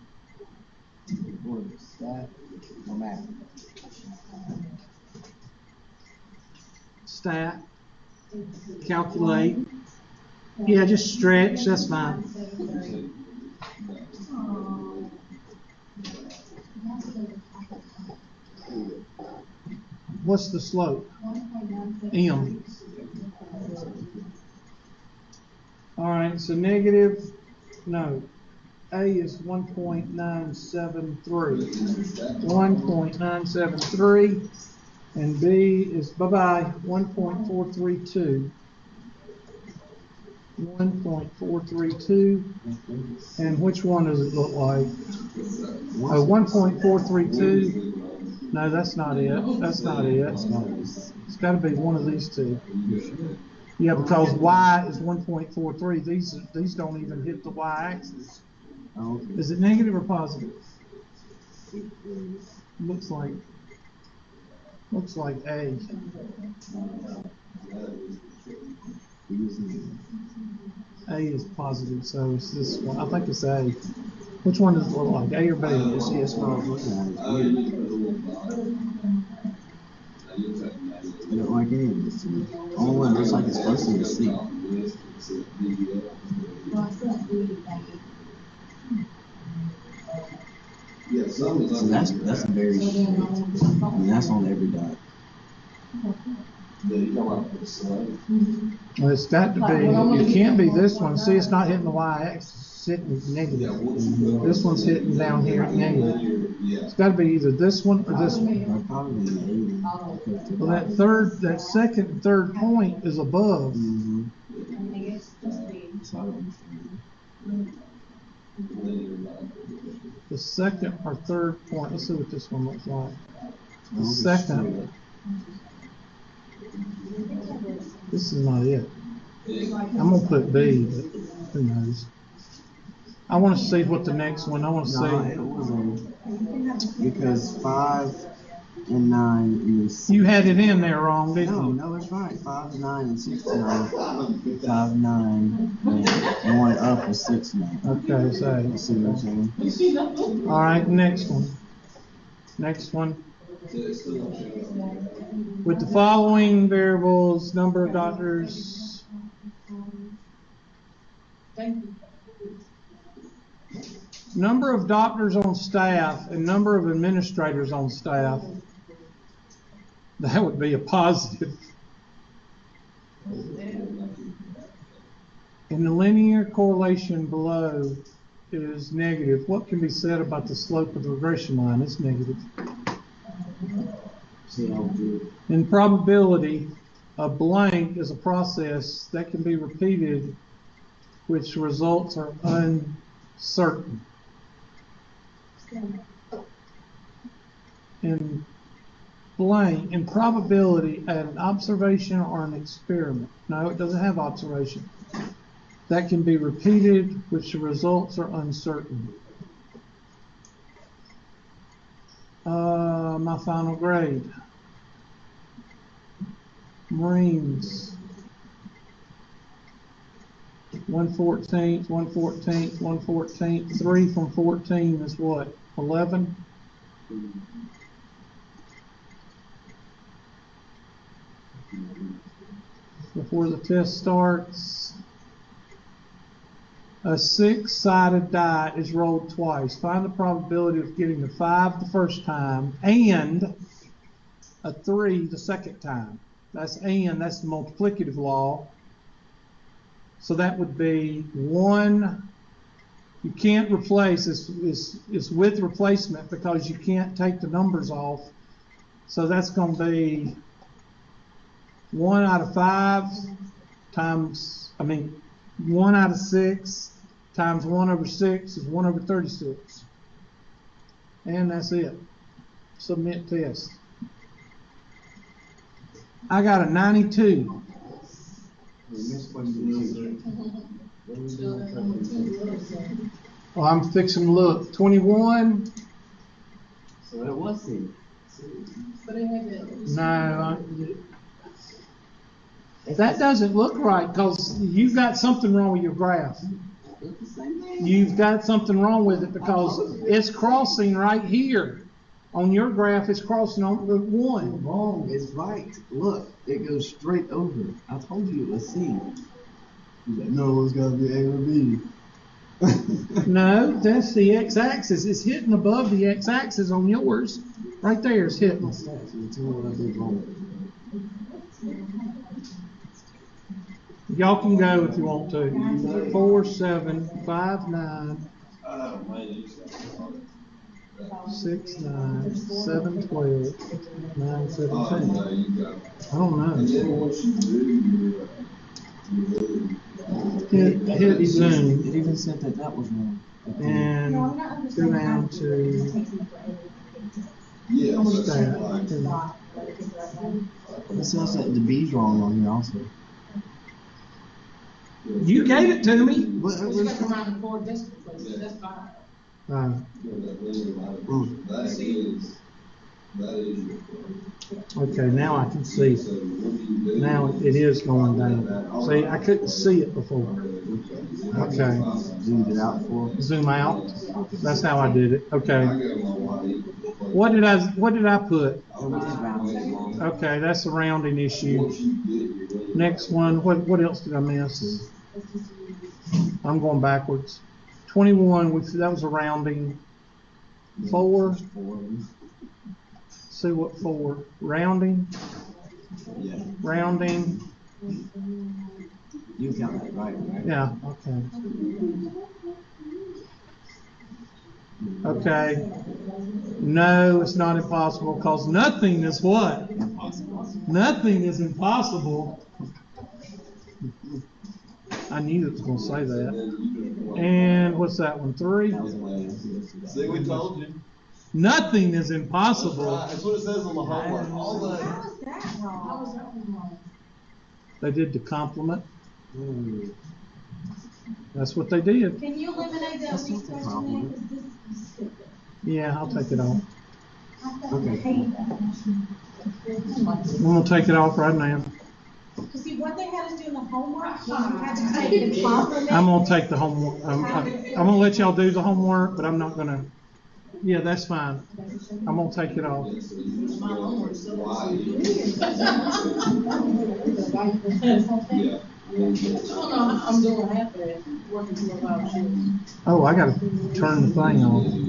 you. Board, stat, or math. Stat. Calculate. Yeah, just stretch. That's fine. What's the slope? M. All right, so negative, no, A is 1.973. 1.973, and B is, bye-bye, 1.432. 1.432, and which one does it look like? Oh, 1.432. No, that's not it. That's not it. It's got to be one of these two. Yeah, because y is 1.43. These don't even hit the y-axis. Is it negative or positive? Looks like A. A is positive, so it's this one. I think it's A. Which one does it look like? A or B? It's what I was looking at. It's weird. It look like A. It's the only one that looks like it's supposed to be C. So that's very short. I mean, that's on every dot. Well, it's got to be. It can't be this one. See, it's not hitting the y-axis. It's hitting negative. This one's hitting down here at negative. It's got to be either this one or this one. Probably an 80. Well, that second and third point is above. Mm-hmm. It's The second or third point. Let's see what this one looks like. The second. This is not it. I'm gonna put B, but who knows? I want to see what the next one. I want to No, see. it wasn't. Because 5 and 9 is. You had it in there wrong, didn't No, you? no, it's right. 5, 9, and 6, 9. 5, 9, and 1 up is 6, 9. Okay, so. You see what I'm saying? All right, next one. Next one. With the following variables, number of doctors. Number of doctors on staff and number of administrators on staff. That would be a positive. And the linear correlation below is negative. What can be said about the slope of the regression line? It's negative. In probability, a blank is a process that can be repeated, which results are uncertain. In blank, in probability, an observation or an experiment. No, it doesn't have observation. That can be repeated, which the results are uncertain. My final grade. Marines. 1/14, 1/14, 1/14. 3 from 14 is what? 11? Before the test starts, a 6-sided die is rolled twice. Find the probability of getting a 5 the first time and a 3 the second time. That's the multiplicative law. So that would be 1. You can't replace, it's with replacement because you can't take the numbers off. So that's going to be 1 out of 5 times, 1 out of 6 times 1 over 6 is 1 over 36. And that's it. Submit test. I got a 92. Well, I'm fixing to look. 21. So it was C. No, that doesn't look right because you've got something wrong with your graph. You've got something wrong with it because it's crossing right here. On your graph, it's crossing on the 1. Wrong. It's right. Look, it goes straight over. I told you it was C. He's like, no, it's got to be A or B. No, that's the x-axis. It's hitting above the x-axis on yours. Right there, it's hitting. Tell me what I did wrong. Y'all can go if you want to. 4, 7, 5, 9, 6, 9, 7, 12, 9, 17. I don't know. Hit zoom. It even said that was wrong. And go down to stat. It says that the B's wrong on here also. You gave it to me. Okay, now I can see. Now it is going down. See, I couldn't see it before. Okay. Zoomed it out for. Zoom out. That's how I did it. Okay. What did I put? Okay, that's a rounding issue. Next one. What else did I miss? I'm going backwards. 21. That was a rounding. 4. See what 4? Rounding. Yeah. Rounding. You count that right? Yeah. Okay. Okay. No, it's not impossible, because nothing is what? Nothing is impossible. I knew it was going to say that. And what's that one? 3? See, we told you. Nothing is impossible. That's what it says on the homework. All How that. was that wrong? How was that one wrong? They did the compliment. That's what they did. Can you eliminate that That's not least the question compliment. name, because this is stupid. Yeah, I'll take it off. I Okay. hate that. I'm going to take it off right now. Cause see, what they had us do in the homework, was you had to take the compliment. I'm going to take the homework. I'm going to let y'all do the homework, but I'm not going to. Yeah, that's fine. I'm going to take it off. I'm doing half of it, working 12-hour shifts. Oh, I got to turn the thing on.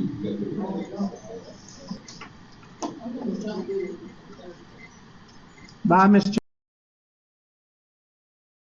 Bye, Miss.